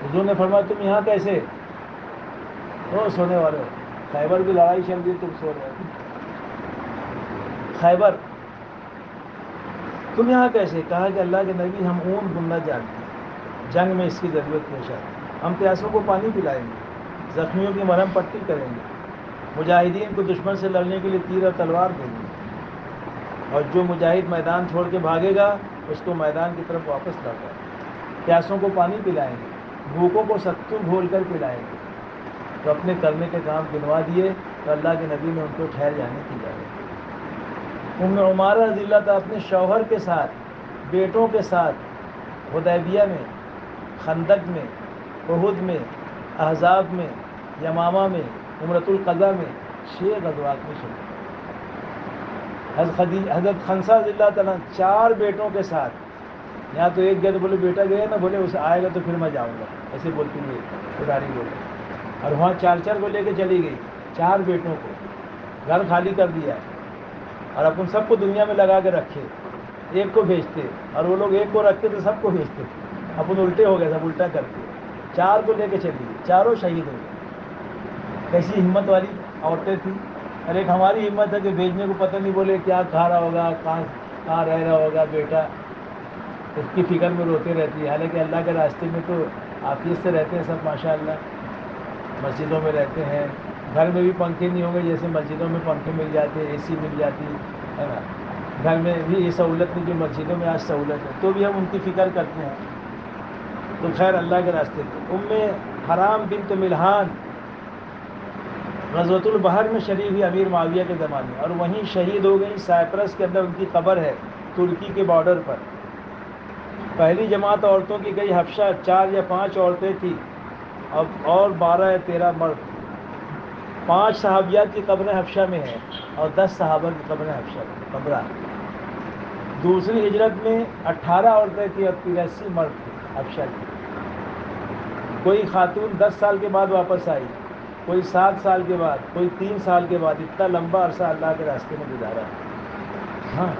حضور نے فرمایا تم یہاں کیسے؟ سونے والے ہو، خیبر کی لڑائی چل رہی، تم سو رہے ہو۔ خیبر تم یہاں کیسے؟ کہا کہ اللہ کے نبی ہم اون بننا جانتے ہیں، جنگ میں اس کی ضرورت پیش آئی، ہم پیاسوں کو پانی پلائیں گے، زخمیوں کی مرہم پٹی کریں گے، مجاہدین کو دشمن سے لڑنے کے لیے تیر اور تلوار دیں گے، اور جو مجاہد میدان چھوڑ کے بھاگے گا اس کو میدان کی طرف واپس لوٹائیں گے، پیاسوں کو پانی پلائیں گے، بھوکوں کو ستو گھول کر پلائیں گے۔ تو اپنے کرنے کے کام گنوا دیے تو اللہ کے نبی نے ان کو ٹھہر جانے کی اجازت دی۔ عمارہ رضی اللہ تعالیٰ اپنے شوہر کے ساتھ، بیٹوں کے ساتھ حدیبیہ میں، خندق میں، احد میں، احزاب میں، یمامہ میں، عمرۃ القضا میں 6 غزوات میں شریک۔ حضرت خنسہ رضی اللہ تعالیٰ 4 بیٹوں کے ساتھ، یہاں تو ایک گیا تو بولے بیٹا گیا نا، بولے اسے آئے گا تو پھر میں جاؤں گا، ایسے بولتی ہوئی پرانی بولے، اور وہاں 4 کو لے کے چلی گئی، 4 بیٹوں کو، گھر خالی کر دیا، اور اپن سب کو دنیا میں لگا کے رکھے، ایک کو بھیجتے، اور وہ لوگ ایک کو رکھتے تو سب کو بھیجتے، اپن الٹے ہو گئے، سب الٹا کرتے، 4 کو لے کے چلی گئی، چاروں شہید ہو گئے۔ کیسی ہمت والی عورتیں تھیں۔ اور ایک ہماری ہمت ہے کہ بھیجنے کو پتہ نہیں، بولے کیا کھا رہا ہوگا، کہاں رہ رہا ہوگا بیٹا، اس کی فکر میں روتے رہتی ہے، حالانکہ اللہ کے راستے میں تو عافیت سے رہتے ہیں سب، ماشاء اللہ، مسجدوں میں رہتے ہیں، گھر میں بھی پنکھے نہیں ہوں گے، جیسے مسجدوں میں پنکھے مل جاتے، اے سی مل جاتی ہے نا، گھر میں بھی یہ سہولت نہیں جو مسجدوں میں آج سہولت ہے، تو بھی ہم ان کی فکر کرتے ہیں۔ تو خیر اللہ کے راستے میں حرام بنت ملحان غزوۃ البحر میں شریک ہوئی امیر معاویہ کے زمانے، اور وہیں شہید ہو گئی، سائپرس کے اندر ان کی قبر ہے، ترکی کے بارڈر پر۔ پہلی جماعت عورتوں کی گئی حبشہ، 4 یا 5 عورتیں تھیں، اور 12 یا 13 مرد۔ 5 صحابیات کی قبریں حبشہ میں ہیں، اور 10 صحابہ کی قبریں حبشہ میں، قبرہ۔ دوسری ہجرت میں 18 عورتیں تھیں اور 83 مرد تھے حبشہ کی۔ کوئی خاتون 10 سال کے بعد واپس آئی، کوئی 7 سال کے بعد، کوئی 3 سال کے بعد، اتنا لمبا عرصہ اللہ کے راستے میں گزارا۔ ہاں،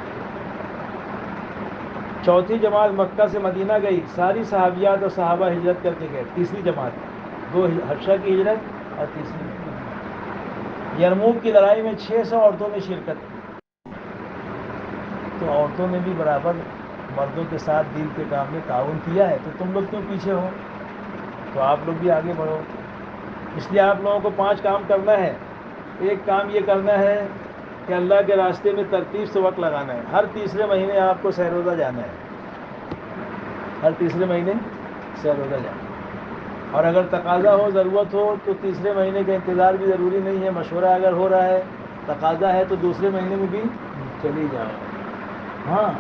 چوتھی جماعت مکہ سے مدینہ گئی، ساری صحابیات اور صحابہ ہجرت کر کے گئے۔ تیسری جماعت، 2 حبشہ کی ہجرت اور تیسری یرموک کی لڑائی میں 600 عورتوں نے شرکت کی۔ تو عورتوں نے بھی برابر مردوں کے ساتھ دین کے کام میں تعاون کیا ہے، تو تم لوگ کیوں پیچھے ہو؟ تو آپ لوگ بھی آگے بڑھو۔ اس لیے آپ لوگوں کو 5 کام کرنا ہے۔ ایک کام یہ کرنا ہے کہ اللہ کے راستے میں ترتیب سے وقت لگانا ہے۔ ہر تیسرے مہینے آپ کو سہ روزہ جانا ہے، ہر تیسرے مہینے سہ روزہ جانا ہے، اور اگر تقاضا ہو، ضرورت ہو، تو تیسرے مہینے کا انتظار بھی ضروری نہیں ہے، مشورہ اگر ہو رہا ہے، تقاضا ہے، تو دوسرے مہینے میں بھی چلی جاؤ۔ ہاں،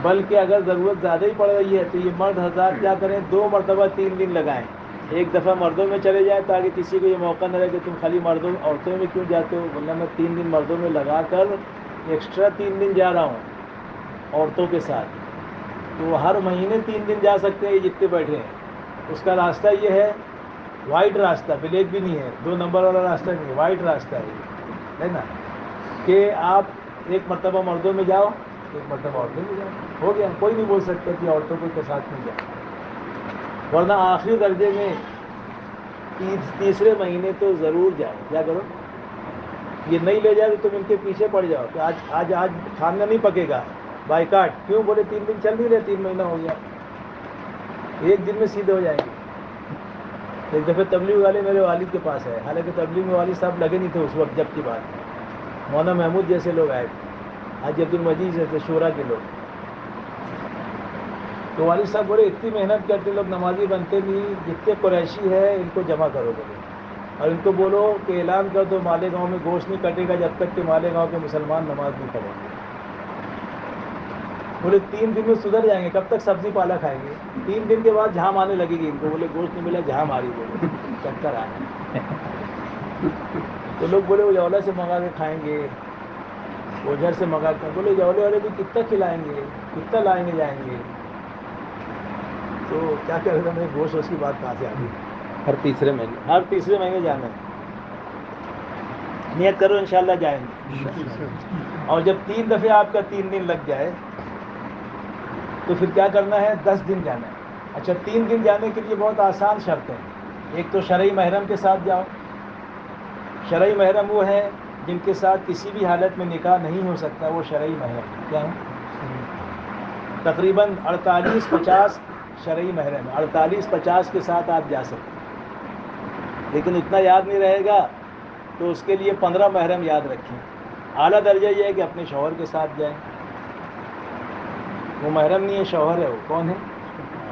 بلکہ اگر ضرورت زیادہ ہی پڑ رہی ہے تو یہ مرد حضرات کیا کریں، 2 مرتبہ 3 دن لگائیں، ایک دفعہ مردوں میں چلے جائیں تاکہ کسی کو یہ موقع نہ رہے کہ تم خالی عورتوں میں کیوں جاتے ہو، ورنہ میں 3 دن مردوں میں لگا کر ایکسٹرا 3 دن جا رہا ہوں عورتوں کے ساتھ۔ تو ہر مہینے 3 دن جا سکتے ہیں جتنے بیٹھے ہیں۔ اس کا راستہ یہ ہے، وائٹ راستہ، بلیک بھی نہیں ہے، 2 نمبر والا راستہ نہیں ہے، وائٹ راستہ ہے نا، کہ آپ ایک مرتبہ مردوں میں جاؤ، ایک مرتبہ عورتوں میں جاؤ، ہو گیا۔ کوئی نہیں بول سکتا کہ عورتوں کو کے ساتھ نہیں جاؤ، ورنہ آخری درجے میں تیسرے مہینے تو ضرور جاؤ۔ کیا کرو، یہ نہیں لے جائے تو تم ان کے پیچھے پڑ جاؤ کہ آج کھانا نہیں پکے گا، بائیکاٹ۔ کیوں؟ بولے 3 دن چل نہیں رہے، 3 مہینہ ہو گیا، ایک دن میں سیدھے ہو جائیں گے۔ ایک دفعہ تبلیغ والے میرے والد کے پاس آئے، حالانکہ تبلیغ میں والد صاحب لگے نہیں تھے اس وقت جب کی بات، مولانا محمود جیسے لوگ آئے تھے، حاجی عبد المجید جیسے شورا کے لوگ۔ تو والد صاحب بولے اتنی محنت کرتے لوگ، نمازی بنتے نہیں، جتنے قریشی ہے ان کو جمع کرو بولے، اور ان کو بولو کہ اعلان کر دو مالیگاؤں میں گوشت نہیں کٹے گا جب تک کہ مالیگاؤں کے مسلمان نماز نہیں پڑھیں گے۔ بولے 3 دن میں سدھر جائیں گے، کب تک سبزی پالا کھائیں گے؟ 3 دن کے بعد جھام آنے لگے گی ان کو. بولے گوشت نہیں ملا، جھام آ رہی. بولے چکر آ رہا. تو لوگ بولے وہ جولا سے منگا کے کھائیں گے، اوجھر سے منگا کے. بولے جولے والے بھی کتنا کھلائیں گے، کتنا لائیں گے جائیں گے. تو کیا کہہ رہے تھے میں، گوشت اس کی بات کہاں سے آ گئی. ہر تیسرے مہینے. ہر تیسرے مہینے جانا ہے. نیت کرو انشاءاللہ جائیں گے. اور جب 3 دفعے آپ کا 3 دن لگ جائے تو پھر کیا کرنا ہے؟ 10 دن جانا ہے. اچھا 3 دن جانے کے لیے بہت آسان شرط ہے. ایک تو شرعی محرم کے ساتھ جاؤ. شرعی محرم وہ ہے جن کے ساتھ کسی بھی حالت میں نکاح نہیں ہو سکتا، وہ شرعی محرم کیا ہے؟ تقریباً 48-50 شرعی محرم، 48-50 کے ساتھ آپ جا سکتے ہیں. لیکن اتنا یاد نہیں رہے گا تو اس کے لیے 15 محرم یاد رکھیں. اعلیٰ درجہ یہ ہے کہ اپنے شوہر کے ساتھ جائیں. وہ محرم نہیں ہے، شوہر ہے. وہ کون ہے؟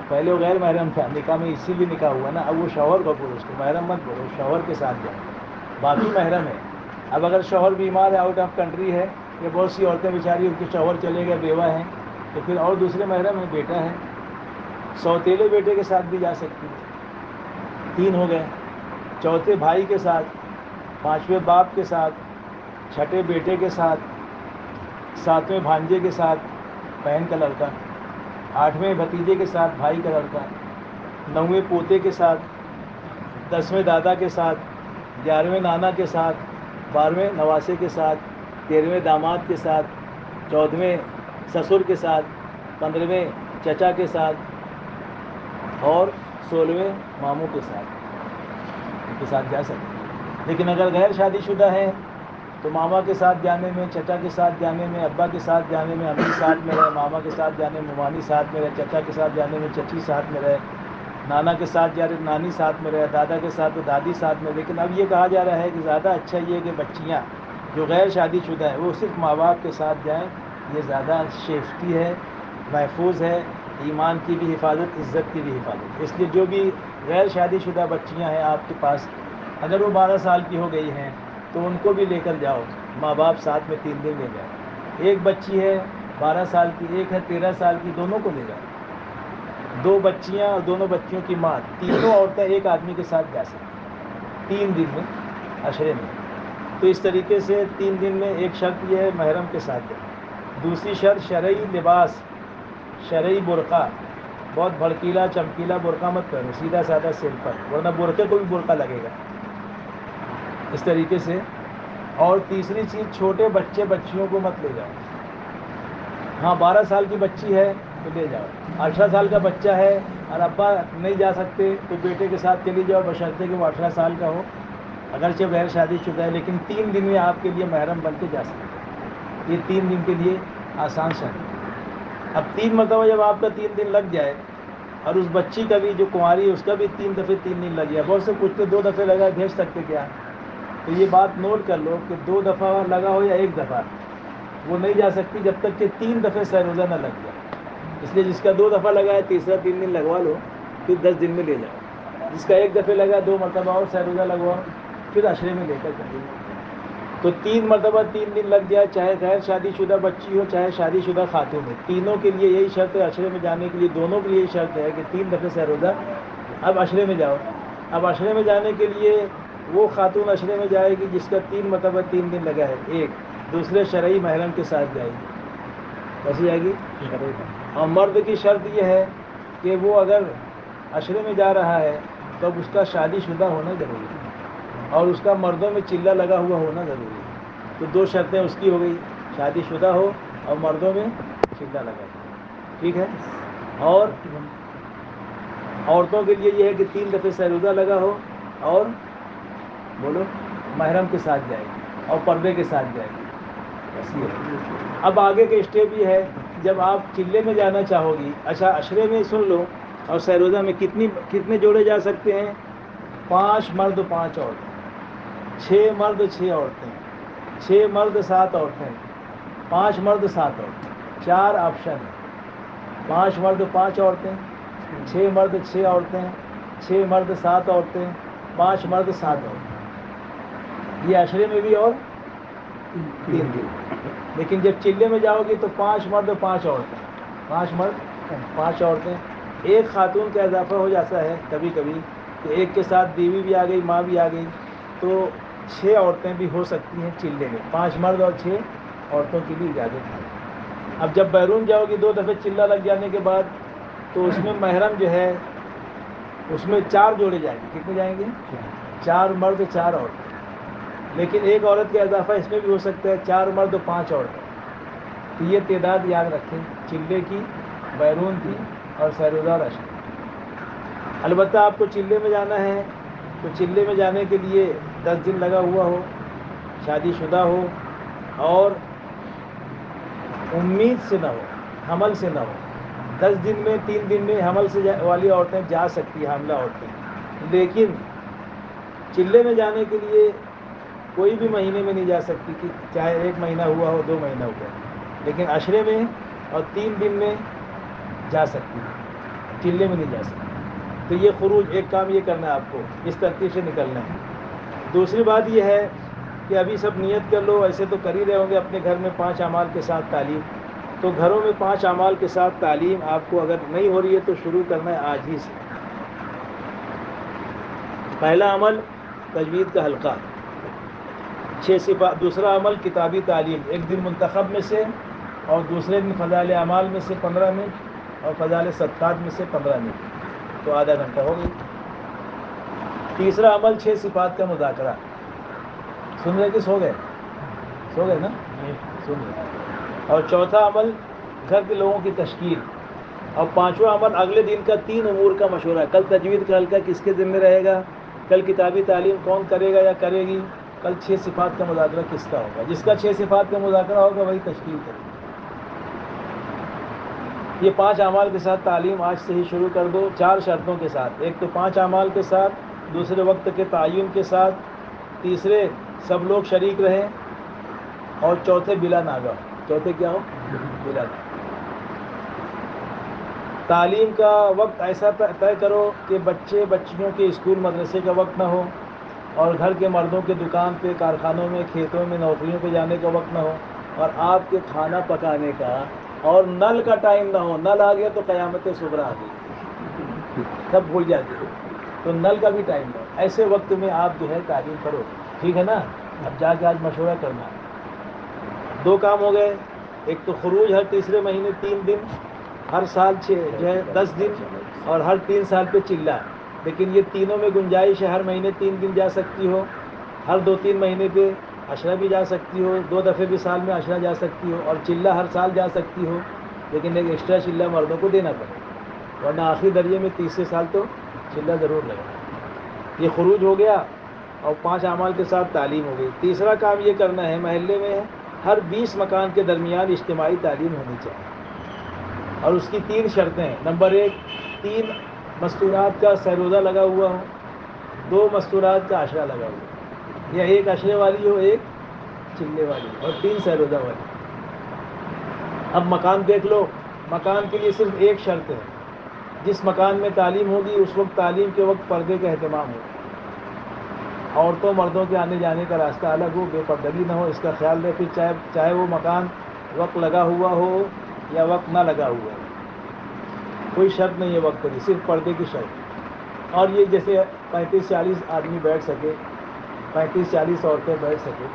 پہلے وہ غیر محرم تھا، نکاح میں اسی لیے نکاح ہوا نا. اب وہ شوہر کو بولو، اس کو محرم مت بولو، شوہر کے ساتھ جائیں. باقی محرم ہے. اب اگر شوہر بیمار ہے، آؤٹ آف کنٹری ہے، یا بہت سی عورتیں بیچاری ان کے شوہر چلے گئے، بیوہ ہیں، تو پھر اور دوسرے محرم ہیں. بیٹا ہے، سوتیلے بیٹے کے ساتھ بھی جا سکتی ہے. 3 ہو گئے. چوتھے بھائی کے ساتھ، 5ویں باپ کے ساتھ، 6ٹھے بیٹے کے ساتھ، 7ویں بھانجے کے ساتھ بہن کا لڑکا، 8ویں بھتیجے کے ساتھ بھائی کا لڑکا، 9ویں پوتے کے ساتھ، 10ویں دادا کے ساتھ، 11ویں نانا کے ساتھ، 12ویں نواسے کے ساتھ، 13ویں داماد کے ساتھ، 14ویں سسر کے ساتھ، 15ویں چچا کے ساتھ، اور 16ویں ماموں کے ساتھ. ان کے ساتھ جا سکتے ہیں. لیکن اگر غیر شادی شدہ ہیں تو ماما کے ساتھ جانے میں، چچا کے ساتھ جانے میں، ابا کے ساتھ جانے میں امی ساتھ میں رہے، ماما کے ساتھ جانے میں ممانی ساتھ میں رہے، چچا کے ساتھ جانے میں چچی ساتھ میں رہے، نانا کے ساتھ جا رہے نانی ساتھ میں رہے، دادا کے ساتھ تو دادی ساتھ میں. لیکن اب یہ کہا جا رہا ہے کہ زیادہ اچھا یہ ہے کہ بچیاں جو غیر شادی شدہ ہیں وہ صرف ماں باپ کے ساتھ جائیں. یہ زیادہ سیفٹی ہے، محفوظ ہے، ایمان کی بھی حفاظت، عزت کی بھی حفاظت. اس لیے جو بھی غیر شادی شدہ بچیاں ہیں آپ کے پاس، اگر وہ 12 سال کی ہو گئی ہیں تو ان کو بھی لے کر جاؤ. ماں باپ ساتھ میں 3 دن لے جائیں. ایک بچی ہے 12 سال کی، ایک ہے 13 سال کی، دونوں کو لے جاؤ. 2 بچیاں اور دونوں بچیوں کی ماں، تینوں عورتیں ایک آدمی کے ساتھ جا سکتی 3 دن میں، عشرے میں. تو اس طریقے سے 3 دن میں ایک شرط یہ ہے محرم کے ساتھ جائیں. دوسری شرط شرعی لباس، شرعی برقع. بہت بھڑکیلا چمکیلا برقع مت پہنو، سیدھا سادہ سمپل، ورنہ برقعے کو بھی برقع لگے گا. اس طریقے سے. اور تیسری چیز، چھوٹے بچے بچیوں کو مت لے جاؤ. ہاں 12 سال کی بچی ہے تو لے جاؤ. 18 سال کا بچہ ہے اور ابا نہیں جا سکتے تو بیٹے کے ساتھ چلی جاؤ، بشرطے کہ وہ 18 سال کا ہو، اگرچہ غیر شادی شدہ ہے. لیکن 3 دن میں آپ کے لیے محرم بن کے جا سکتے ہیں. یہ 3 دن کے لیے آسان شرط ہے. اب 3 مرتبہ جب آپ کا 3 دن لگ جائے، اور اس بچی کا بھی جو کنواری ہے اس کا بھی 3 دفعے 3 دن لگ گیا. بہت سے پوچھتے 2 دفعے لگا بھیج سکتے کیا؟ تو یہ بات نوٹ کر لو کہ 2 دفعہ لگا ہو یا 1 دفعہ، وہ نہیں جا سکتی جب تک کہ 3 دفعے سہ روزہ نہ لگ جائے. اس لیے جس کا 2 دفعہ لگا ہے تیسرا 3 دن لگوا لو، پھر 10 دن میں لے جاؤ. جس کا 1 دفعہ لگا 2 مرتبہ اور سہ روزہ لگواؤ، پھر عشرے میں لے کر جائیں. تو 3 مرتبہ 3 دن لگ جائے، چاہے غیر شادی شدہ بچی ہو چاہے شادی شدہ خاتون ہو، تینوں کے لیے یہی شرط ہے. عشرے میں جانے کے لیے دونوں کے لیے یہی شرط ہے کہ 3 دفعے سہ روزہ. اب عشرے میں جاؤ. اب عشرے میں جانے کے لیے وہ خاتون عشرے میں جائے گی جس کا 3 مرتبہ 3 دن لگا ہے، ایک دوسرے شرعی محرم کے ساتھ جائے گی. کیسے جائے گی؟ اور مرد کی شرط یہ ہے کہ وہ اگر عشرے میں جا رہا ہے تو اب اس کا شادی شدہ ہونا ضروری ہے، اور اس کا مردوں میں چلہ لگا ہوا ہونا ضروری ہے. تو 2 شرطیں اس کی ہو گئی، شادی شدہ ہو اور مردوں میں چلہ لگا ہو. ٹھیک ہے. اور عورتوں کے لیے یہ ہے کہ 3 دفعے سہ روزہ لگا ہو اور بولو محرم کے ساتھ جائے گی اور پردے کے ساتھ جائے گی. ایسی ہے. اب آگے کے اسٹیپ یہ ہے، جب آپ چلے میں جانا چاہو گی. اچھا عشرے میں سن لو، اور سہ روزہ میں کتنے جوڑے جا سکتے ہیں؟ 5 مرد 5 عورتیں، 6 مرد 6 عورتیں، 6 مرد 7 عورتیں، 5 مرد 7 عورتیں. 4 آپشن ہیں. 5 مرد 5 عورتیں، 6 مرد 6 عورتیں، 6 مرد 7 عورتیں، 5 مرد 7 عورتیں. یہ عشرے میں بھی اور 3 دن. لیکن جب چلے میں جاؤ گی تو 5 مرد 5 عورتیں، 5 مرد 5 عورتیں، ایک خاتون کا اضافہ ہو جاتا ہے کبھی کبھی کہ ایک کے ساتھ بیوی بھی آ گئی، ماں بھی آ گئی، تو 6 عورتیں بھی ہو سکتی ہیں چلے میں، 5 مرد اور 6 عورتوں کی بھی اجازت ہے۔ اب جب بیرون جاؤ گی 2 دفعہ چلہ لگ جانے کے بعد تو اس میں محرم جو ہے اس میں 4 جوڑے جائیں گے۔ کتنے جائیں گے؟ 4 مرد 4 عورتیں، لیکن ایک عورت کا اضافہ اس میں بھی ہو سکتا ہے، 4 مرد و 5 عورتیں۔ تو یہ تعداد یاد رکھیں چلے کی، بیرون کی اور سیروزہ رشک۔ البتہ آپ کو چلے میں جانا ہے تو چلے میں جانے کے لیے 10 دن لگا ہوا ہو، شادی شدہ ہو اور امید سے نہ ہو، حمل سے نہ ہو۔ 10 دن میں 3 دن میں حمل سے والی عورتیں جا سکتی ہیں، حاملہ عورتیں، لیکن چلے میں جانے کے لیے کوئی بھی مہینے میں نہیں جا سکتی، کہ چاہے 1 مہینہ ہوا ہو 2 مہینہ ہوا ہو، لیکن عشرے میں اور 3 دن میں جا سکتی ہے، چلے میں نہیں جا سکتی۔ تو یہ خروج ایک کام یہ کرنا ہے آپ کو، اس ترتیب سے نکلنا ہے۔ دوسری بات یہ ہے کہ ابھی سب نیت کر لو، ایسے تو کر ہی رہے ہوں گے اپنے گھر میں 5 اعمال کے ساتھ تعلیم، تو گھروں میں 5 اعمال کے ساتھ تعلیم آپ کو اگر نہیں ہو رہی ہے تو شروع کرنا ہے آج ہی سے۔ پہلا عمل تجوید کا حلقہ 6 صفات، دوسرا عمل کتابی تعلیم، ایک دن منتخب میں سے اور دوسرے دن فضائل اعمال میں سے 15 منٹ اور فضائل صدقات میں سے 15 منٹ، تو آدھا گھنٹہ ہو گئی۔ تیسرا عمل 6 صفات کا مذاکرہ، سن رہے کہ سو گئے؟ سو گئے نا؟ سن رہے۔ اور چوتھا عمل گھر کے لوگوں کی تشکیل، اور 5واں عمل اگلے دن کا 3 امور کا مشورہ، کل تجوید کا حلقہ کس کے ذمہ رہے گا، کل کتابی تعلیم کون کرے گا یا کرے گی، کل 6 صفات کا مذاکرہ کس کا ہوگا، جس کا 6 صفات کا مذاکرہ ہوگا وہی تشکیل کرے گا۔ یہ 5 اعمال کے ساتھ تعلیم آج سے ہی شروع کر دو، 4 شرطوں کے ساتھ، ایک تو 5 اعمال کے ساتھ، دوسرے وقت کے تعین کے ساتھ، تیسرے سب لوگ شریک رہیں، اور چوتھے بلا ناغہ۔ چوتھے کیا ہو؟ بلا ناغہ۔ تعلیم کا وقت ایسا طے کرو کہ بچے بچیوں کے اسکول مدرسے کا وقت نہ ہو، اور گھر کے مردوں کے دکان پہ، کارخانوں میں، کھیتوں میں، نوکریوں پہ جانے کا وقت نہ ہو، اور آپ کے کھانا پکانے کا اور نل کا ٹائم نہ ہو۔ نل آ گیا تو قیامت صغری آ گئی، سب بھول جاتے ہو، تو نل کا بھی ٹائم نہ ہو۔ ایسے وقت میں آپ جو ہے تعلیم کرو، ٹھیک ہے نا؟ اب جا کے آج مشورہ کرنا۔ 2 کام ہو گئے، ایک تو خروج ہر تیسرے مہینے 3 دن، ہر سال جو ہے 10 دن، اور ہر 3 سال پہ چلہ، لیکن یہ تینوں میں گنجائش ہے، ہر مہینے 3 دن جا سکتی ہو، ہر 2-3 مہینے پہ عشرہ بھی جا سکتی ہو، 2 دفعے بھی سال میں عشرہ جا سکتی ہو، اور چلہ ہر سال جا سکتی ہو، لیکن ایک ایکسٹرا چلہ مردوں کو دینا پڑے، ورنہ آخری درجے میں تیسرے سال تو چلہ ضرور لگے۔ یہ خروج ہو گیا، اور 5 اعمال کے ساتھ تعلیم ہو گئی۔ تیسرا کام یہ کرنا ہے، محلے میں ہر 20 مکان کے درمیان اجتماعی تعلیم ہونی چاہیے، اور اس کی 3 شرطیں ہیں۔ نمبر 1، 3 مستورات کا سیروزہ لگا ہوا ہو، 2 مستورات کا عشرہ لگا ہوا ہو، یا 1 عشرے والی ہو، 1 چلے والی، اور 3 سیروزہ والی۔ اب مکان دیکھ لو، مکان کے لیے صرف ایک شرط ہے، جس مکان میں تعلیم ہوگی اس وقت تعلیم کے وقت پردے کا اہتمام ہو، عورتوں مردوں کے آنے جانے کا راستہ الگ ہو، بے پردگی نہ ہو، اس کا خیال رکھیں، چاہے وہ مکان وقت لگا ہوا ہو یا وقت نہ لگا ہوا ہو، کوئی شرط نہیں ہے وقت کی، صرف پردے کی شرط۔ اور یہ جیسے 35-40 آدمی بیٹھ سکے، 35-40 عورتیں بیٹھ سکے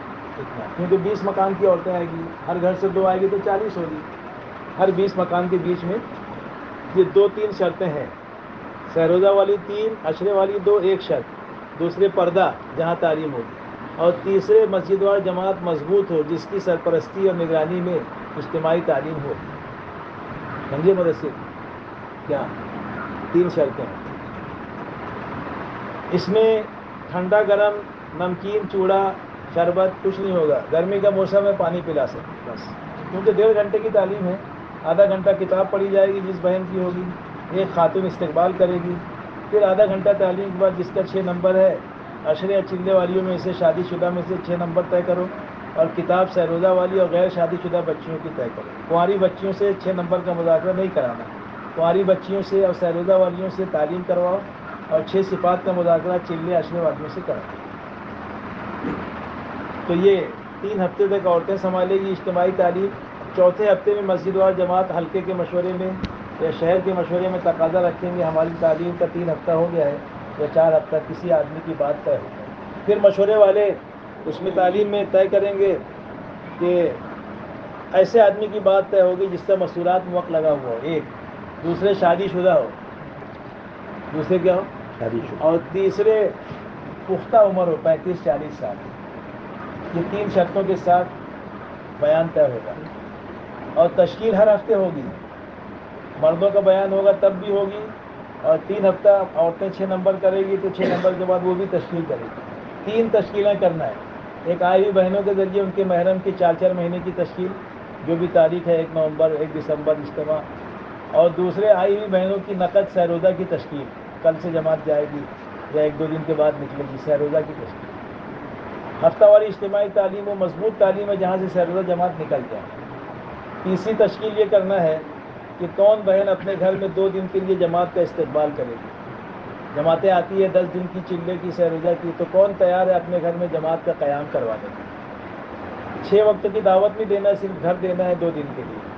اتنا، کیونکہ 20 مکان کی عورتیں آئے گی، ہر گھر سے 2 آئے گی تو 40 ہوگی، ہر 20 مکان کے بیچ میں یہ 2-3 شرطیں ہیں، سیروزہ والی 3، عشرے والی 2، ایک شرط، دوسرے پردہ جہاں تعلیم ہوگی، اور تیسرے مسجد وار جماعت مضبوط ہو جس کی سرپرستی اور نگرانی میں اجتماعی تعلیم ہو۔ سمجھے مدرسے کیا 3 شرطیں ہیں؟ اس میں ٹھنڈا گرم نمکین چوڑا شربت کچھ نہیں ہوگا، گرمی کا موسم ہے پانی پلا سکتے بس، کیونکہ 1.5 گھنٹے کی تعلیم ہے، آدھا گھنٹہ کتاب پڑھی جائے گی جس بہن کی ہوگی، ایک خاتون استقبال کرے گی، پھر آدھا گھنٹہ تعلیم کے بعد جس کا 6 نمبر ہے، عشرے یا چلے والیوں میں سے شادی شدہ میں سے 6 نمبر طے کرو، اور کتاب سیروزہ والی اور غیر شادی شدہ بچیوں کی طے کرو۔ کنواری بچیوں سے 6 نمبر کا مذاکرہ نہیں کرانا، کنواری بچیوں سے اور سیروزہ والیوں سے تعلیم کرواؤ، اور 6 صفات کا مذاکرہ چلے عشرے والیوں سے کراؤ۔ تو یہ 3 ہفتے تک عورتیں سنبھالے گی اجتماعی تعلیم، چوتھے ہفتے میں مسجد اور جماعت حلقے کے مشورے میں یا شہر کے مشورے میں تقاضا رکھیں گے ہماری تعلیم کا 3 ہفتہ ہو گیا ہے یا 4 ہفتہ، کسی آدمی کی بات طے ہو. پھر مشورے والے اس میں تعلیم میں طے کریں گے کہ ایسے آدمی کی بات طے ہوگی جس سے مستورات میں وقت لگا ہوا ہو، ایک. دوسرے شادی شدہ ہو. دوسرے کیا ہو؟ شادی شدہ. اور تیسرے پختہ عمر ہو، 35-40 سال. یہ 3 شرطوں کے ساتھ بیان طے ہوگا. اور تشکیل ہر ہفتے ہوگی. مردوں کا بیان ہوگا تب بھی ہوگی، اور 3 ہفتہ عورتیں 6 نمبر کرے گی تو 6 نمبر کے بعد وہ بھی تشکیل کرے گی. 3 تشکیلیں کرنا ہے. ایک آئی ہوئی بہنوں کے ذریعے ان کے محرم کی 4 مہینے کی تشکیل، جو بھی تاریخ ہے 1 نومبر 1 دسمبر اجتماع. اور دوسرے آئی ہوئی بہنوں کی نقد سہروزہ کی تشکیل، کل سے جماعت جائے گی یا 1-2 دن کے بعد نکلے گی سہروزہ کی تشکیل. ہفتہ واری اجتماعی تعلیم و مضبوط تعلیم ہے جہاں سے سہروزہ جماعت نکل جائے. تیسری تشکیل یہ کرنا ہے کہ کون بہن اپنے گھر میں 2 دن کے لیے جماعت کا استقبال کرے گی. جماعتیں آتی ہے 10 دن کی چلے کی سہروزہ کی، تو کون تیار ہے اپنے گھر میں جماعت کا قیام کروانے کی. 6 وقت کی دعوت نہیں دینا، صرف گھر دینا ہے 2 دن کے لیے.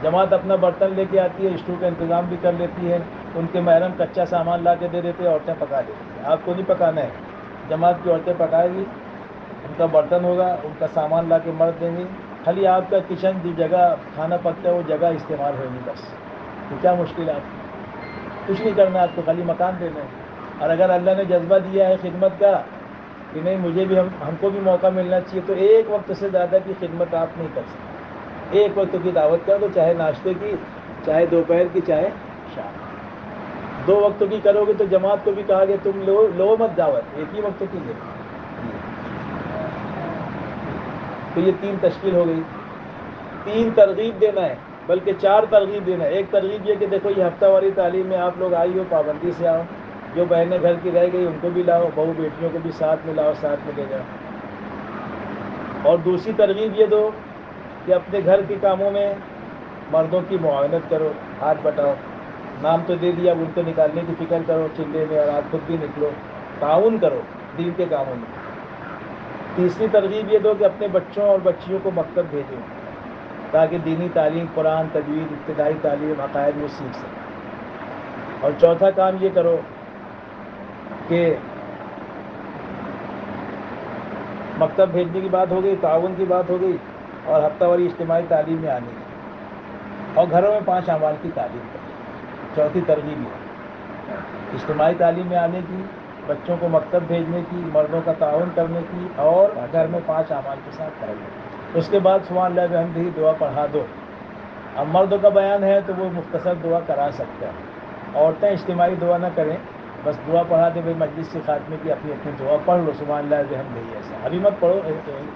جماعت اپنا برتن لے کے آتی ہے، اسٹو کا انتظام بھی کر لیتی ہے. ان کے محرم کچا سامان لا کے دے دیتے ہیں، عورتیں پکا لیتی ہیں. آپ کو نہیں پکانا ہے، جماعت کی عورتیں پکائے گی. ان کا برتن ہوگا، ان کا سامان لا کے مرد دیں گے. خالی آپ کا کچن جو جگہ کھانا پکتا ہے وہ جگہ استعمال ہوگی بس. تو کیا مشکل ہے آپ کو؟ کچھ نہیں کرنا آپ کو، خالی مکان دینا ہے. اور اگر اللہ نے جذبہ دیا ہے خدمت کا کہ نہیں مجھے بھی ہم کو بھی موقع ملنا چاہیے، تو 1 وقت سے زیادہ کی خدمت آپ نہیں کر سکتے. 1 وقت کی دعوت کر دو، چاہے ناشتے کی، چاہے دوپہر کی، چاہے شام. 2 وقت کی کرو گے تو جماعت کو بھی کہا گیا تم لو مت دعوت، 1 ہی وقت کی لے. تو یہ 3 تشکیل ہو گئی. 3 ترغیب دینا ہے، بلکہ 4 ترغیب دینا ہے. ایک ترغیب یہ کہ دیکھو یہ ہفتہ واری تعلیم میں آپ لوگ آئی ہو، پابندی سے آؤ. جو بہنیں گھر کی رہ گئی ان کو بھی لاؤ، بہو بیٹیوں کو بھی ساتھ میں لاؤ، ساتھ میں لے جاؤ. اور دوسری ترغیب یہ دو کہ اپنے گھر کے کاموں میں مردوں کی معاونت کرو، ہاتھ بٹاؤ. نام تو دے دیا، اب ان کو نکالنے کی فکر کرو چلے میں، اور آپ خود بھی نکلو، تعاون کرو دین کے کاموں میں. تیسری ترغیب یہ دو کہ اپنے بچوں اور بچیوں کو مکتب بھیجو تاکہ دینی تعلیم، قرآن، تجوید، ابتدائی تعلیم، عقائد وہ سیکھ سکیں. اور چوتھا کام یہ کرو کہ مکتب بھیجنے کی بات ہو گئی، تعاون کی بات ہو گئی، اور ہفتہ واری اجتماعی تعلیم میں آنے کی، اور گھروں میں 5 اعمال کی تعلیم کرو. چوتھی ترغیب یہ اجتماعی تعلیم میں آنے کی، بچوں کو مکتب بھیجنے کی، مردوں کا تعاون کرنے کی، اور گھر میں 5 اعمال کے ساتھ کرنا. اس کے بعد سبحان اللہ بحمدہ دعا پڑھا دو. اب مرد کا بیان ہے تو وہ مختصر دعا کرا سکتا ہے. عورتیں اجتماعی دعا نہ کریں، بس دعا پڑھا دیں. بھائی مجلس کے خاتمے کی اپنی اپنی دعا پڑھ لو، سبحان اللہ بحمدہ. ایسا ابھی مت پڑھو،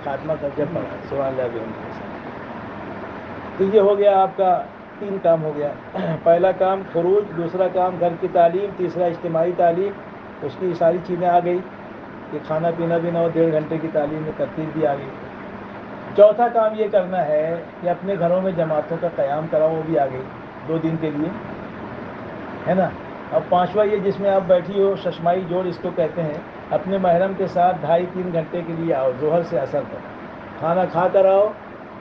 خاتمہ کر جب پڑھا سبحان اللہ بحمدہ. تو یہ ہو گیا آپ کا 3 کام ہو گیا. پہلا کام خروج، دوسرا کام گھر کی تعلیم، تیسرا اجتماعی تعلیم. اس کی ساری چیزیں آ گئی کہ کھانا پینا بھی نہ ہو، 1.5 گھنٹے کی تعلیم میں ترتیب بھی آ گئی. چوتھا کام یہ کرنا ہے کہ اپنے گھروں میں جماعتوں کا قیام کراؤ، وہ بھی آ گئی 2 دن کے لیے، ہے نا. اب 5واں یہ جس میں آپ بیٹھی ہو، ششمائی جوڑ اس کو کہتے ہیں. اپنے محرم کے ساتھ 2.5-3 گھنٹے کے لیے آؤ، ظہر سے عصر تک. کھانا کھا کر آؤ،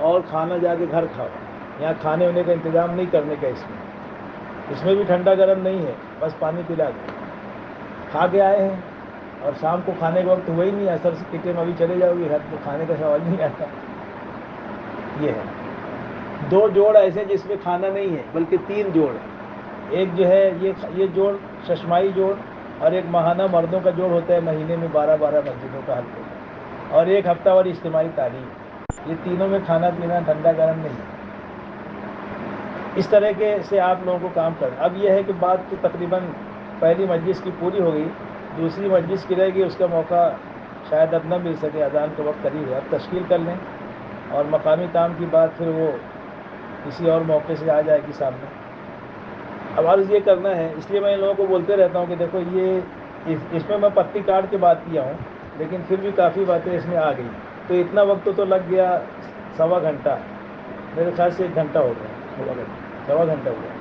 اور کھانا جا کے گھر کھاؤ. یہاں کھانے ہونے کا انتظام نہیں کرنے کا. اس میں بھی ٹھنڈا گرم نہیں ہے، بس پانی پلا دو. کھا کے آئے ہیں اور شام کو کھانے کا وقت ہوا ہی نہیں، عصر سے کٹے میں ابھی چلے جاؤ گے گھر، تو کھانے کا سوال نہیں آتا. یہ ہے 2 جوڑ ایسے جس میں کھانا نہیں ہے، بلکہ 3 جوڑ. ایک جو ہے یہ جوڑ ششمائی جوڑ، اور ایک ماہانہ مردوں کا جوڑ ہوتا ہے مہینے میں 12 مسجدوں کا حلقہ، اور ایک ہفتہ واری اجتماعی تعلیم. یہ تینوں میں کھانا پینا ٹھنڈا گرم نہیں ہے. اس طرح کے سے آپ لوگوں کو کام کریں. اب یہ ہے کہ بات تو تقریباً پہلی مجلس کی پوری ہو گئی، دوسری مجلس کی رہے گی. اس کا موقع شاید اب نہ مل سکے، اذان کا وقت قریب ہے. اب تشکیل کر لیں، اور مقامی کام کی بات پھر وہ کسی اور موقع سے آ جائے گی سامنے. اب عرض یہ کرنا ہے، اس لیے میں ان لوگوں کو بولتے رہتا ہوں کہ دیکھو یہ اس میں پتی کاٹ کے بات کیا ہوں، لیکن پھر بھی کافی باتیں اس میں آ گئی. تو اتنا وقت تو لگ گیا، 1.25 گھنٹہ، میرے خیال سے 1 گھنٹہ ہو گیا. 1.25 گھنٹہ ہوا.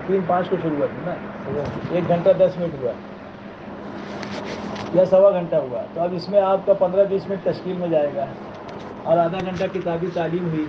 3-5 کو شروع ہوا تھی نا، 1 گھنٹہ 10 منٹ ہوا یا 1.25 گھنٹہ ہوا. تو اب اس میں آپ کا 15-20 منٹ تشکیل میں جائے گا، اور آدھا گھنٹہ کتابی تعلیم ہوئی.